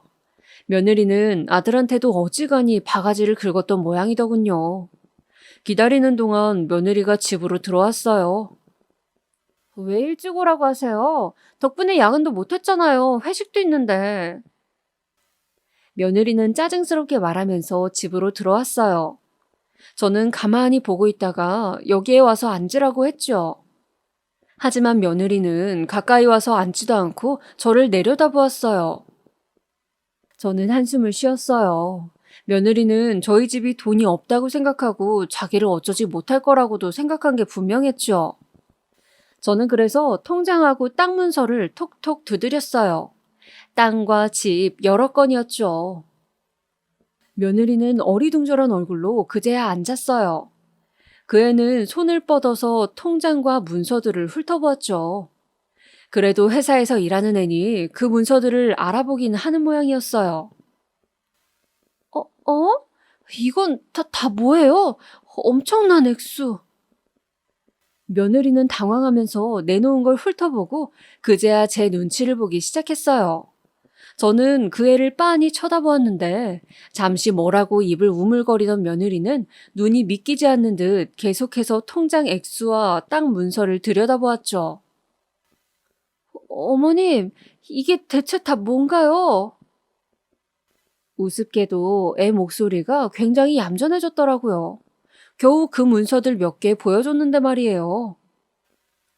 며느리는 아들한테도 어지간히 바가지를 긁었던 모양이더군요. 기다리는 동안 며느리가 집으로 들어왔어요. 왜 일찍 오라고 하세요? 덕분에 야근도 못했잖아요. 회식도 있는데. 며느리는 짜증스럽게 말하면서 집으로 들어왔어요. 저는 가만히 보고 있다가 여기에 와서 앉으라고 했죠. 하지만 며느리는 가까이 와서 앉지도 않고 저를 내려다보았어요. 저는 한숨을 쉬었어요. 며느리는 저희 집이 돈이 없다고 생각하고 자기를 어쩌지 못할 거라고도 생각한 게 분명했죠. 저는 그래서 통장하고 땅 문서를 톡톡 두드렸어요. 땅과 집 여러 건이었죠. 며느리는 어리둥절한 얼굴로 그제야 앉았어요. 그 애는 손을 뻗어서 통장과 문서들을 훑어보았죠. 그래도 회사에서 일하는 애니 그 문서들을 알아보긴 하는 모양이었어요. 이건 다 뭐예요? 엄청난 액수. 며느리는 당황하면서 내놓은 걸 훑어보고 그제야 제 눈치를 보기 시작했어요. 저는 그 애를 빤히 쳐다보았는데 잠시 뭐라고 입을 우물거리던 며느리는 눈이 믿기지 않는 듯 계속해서 통장 액수와 땅 문서를 들여다보았죠. 어머님, 이게 대체 다 뭔가요? 우습게도 애 목소리가 굉장히 얌전해졌더라고요. 겨우 그 문서들 몇 개 보여줬는데 말이에요.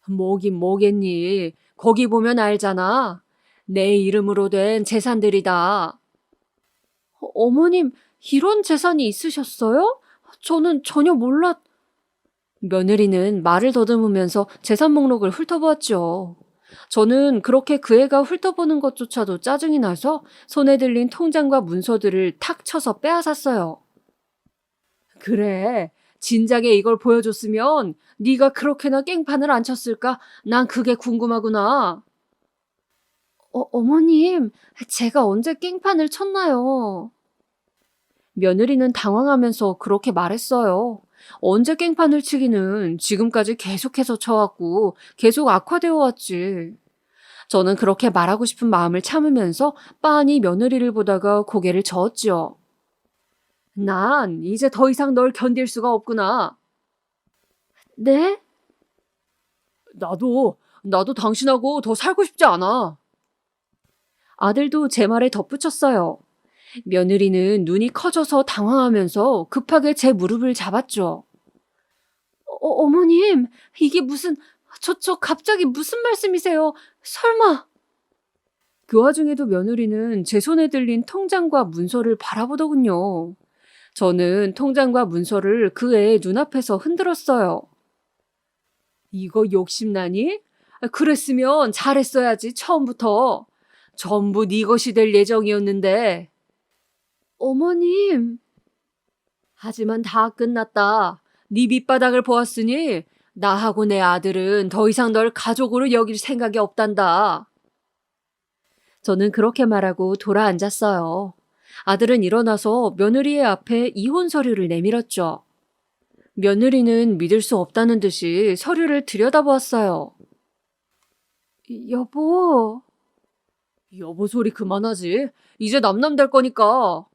뭐긴 뭐겠니. 거기 보면 알잖아. 내 이름으로 된 재산들이다. 어머님, 이런 재산이 있으셨어요? 저는 전혀 며느리는 말을 더듬으면서 재산 목록을 훑어보았죠. 저는 그렇게 그 애가 훑어보는 것조차도 짜증이 나서 손에 들린 통장과 문서들을 탁 쳐서 빼앗았어요. 그래, 진작에 이걸 보여줬으면 네가 그렇게나 깽판을 안 쳤을까? 난 그게 궁금하구나. 어머님, 제가 언제 깽판을 쳤나요? 며느리는 당황하면서 그렇게 말했어요. 언제 깽판을 치기는 지금까지 계속해서 쳐왔고 계속 악화되어 왔지. 저는 그렇게 말하고 싶은 마음을 참으면서 빤히 며느리를 보다가 고개를 저었지요. 난 이제 더 이상 널 견딜 수가 없구나. 네? 나도 당신하고 더 살고 싶지 않아. 아들도 제 말에 덧붙였어요. 며느리는 눈이 커져서 당황하면서 급하게 제 무릎을 잡았죠. 어머님, 이게 저 갑자기 무슨 말씀이세요? 설마. 그 와중에도 며느리는 제 손에 들린 통장과 문서를 바라보더군요. 저는 통장과 문서를 그 애의 눈앞에서 흔들었어요. 이거 욕심나니? 그랬으면 잘했어야지, 처음부터. 전부 네 것이 될 예정이었는데. 어머님. 하지만 다 끝났다. 네 밑바닥을 보았으니 나하고 내 아들은 더 이상 널 가족으로 여길 생각이 없단다. 저는 그렇게 말하고 돌아앉았어요. 아들은 일어나서 며느리의 앞에 이혼 서류를 내밀었죠. 며느리는 믿을 수 없다는 듯이 서류를 들여다보았어요. 여보. 여보 소리 그만하지. 이제 남남 될 거니까.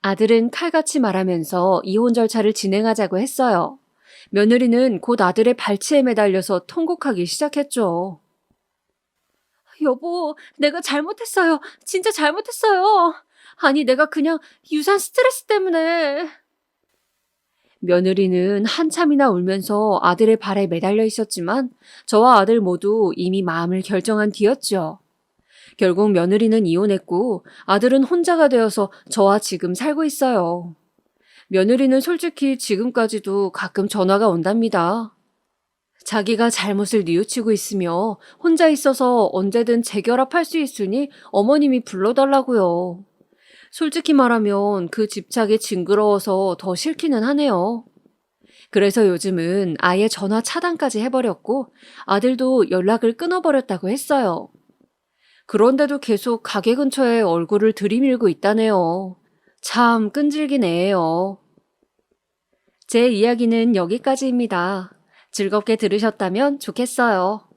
아들은 칼같이 말하면서 이혼 절차를 진행하자고 했어요. 며느리는 곧 아들의 발치에 매달려서 통곡하기 시작했죠. 여보, 내가 잘못했어요. 진짜 잘못했어요. 아니, 내가 그냥 유산 스트레스 때문에. 며느리는 한참이나 울면서 아들의 발에 매달려 있었지만 저와 아들 모두 이미 마음을 결정한 뒤였죠. 결국 며느리는 이혼했고 아들은 혼자가 되어서 저와 지금 살고 있어요. 며느리는 솔직히 지금까지도 가끔 전화가 온답니다. 자기가 잘못을 뉘우치고 있으며 혼자 있어서 언제든 재결합할 수 있으니 어머님이 불러달라고요. 솔직히 말하면 그 집착이 징그러워서 더 싫기는 하네요. 그래서 요즘은 아예 전화 차단까지 해버렸고 아들도 연락을 끊어버렸다고 했어요. 그런데도 계속 가게 근처에 얼굴을 들이밀고 있다네요. 참 끈질긴 애예요. 제 이야기는 여기까지입니다. 즐겁게 들으셨다면 좋겠어요.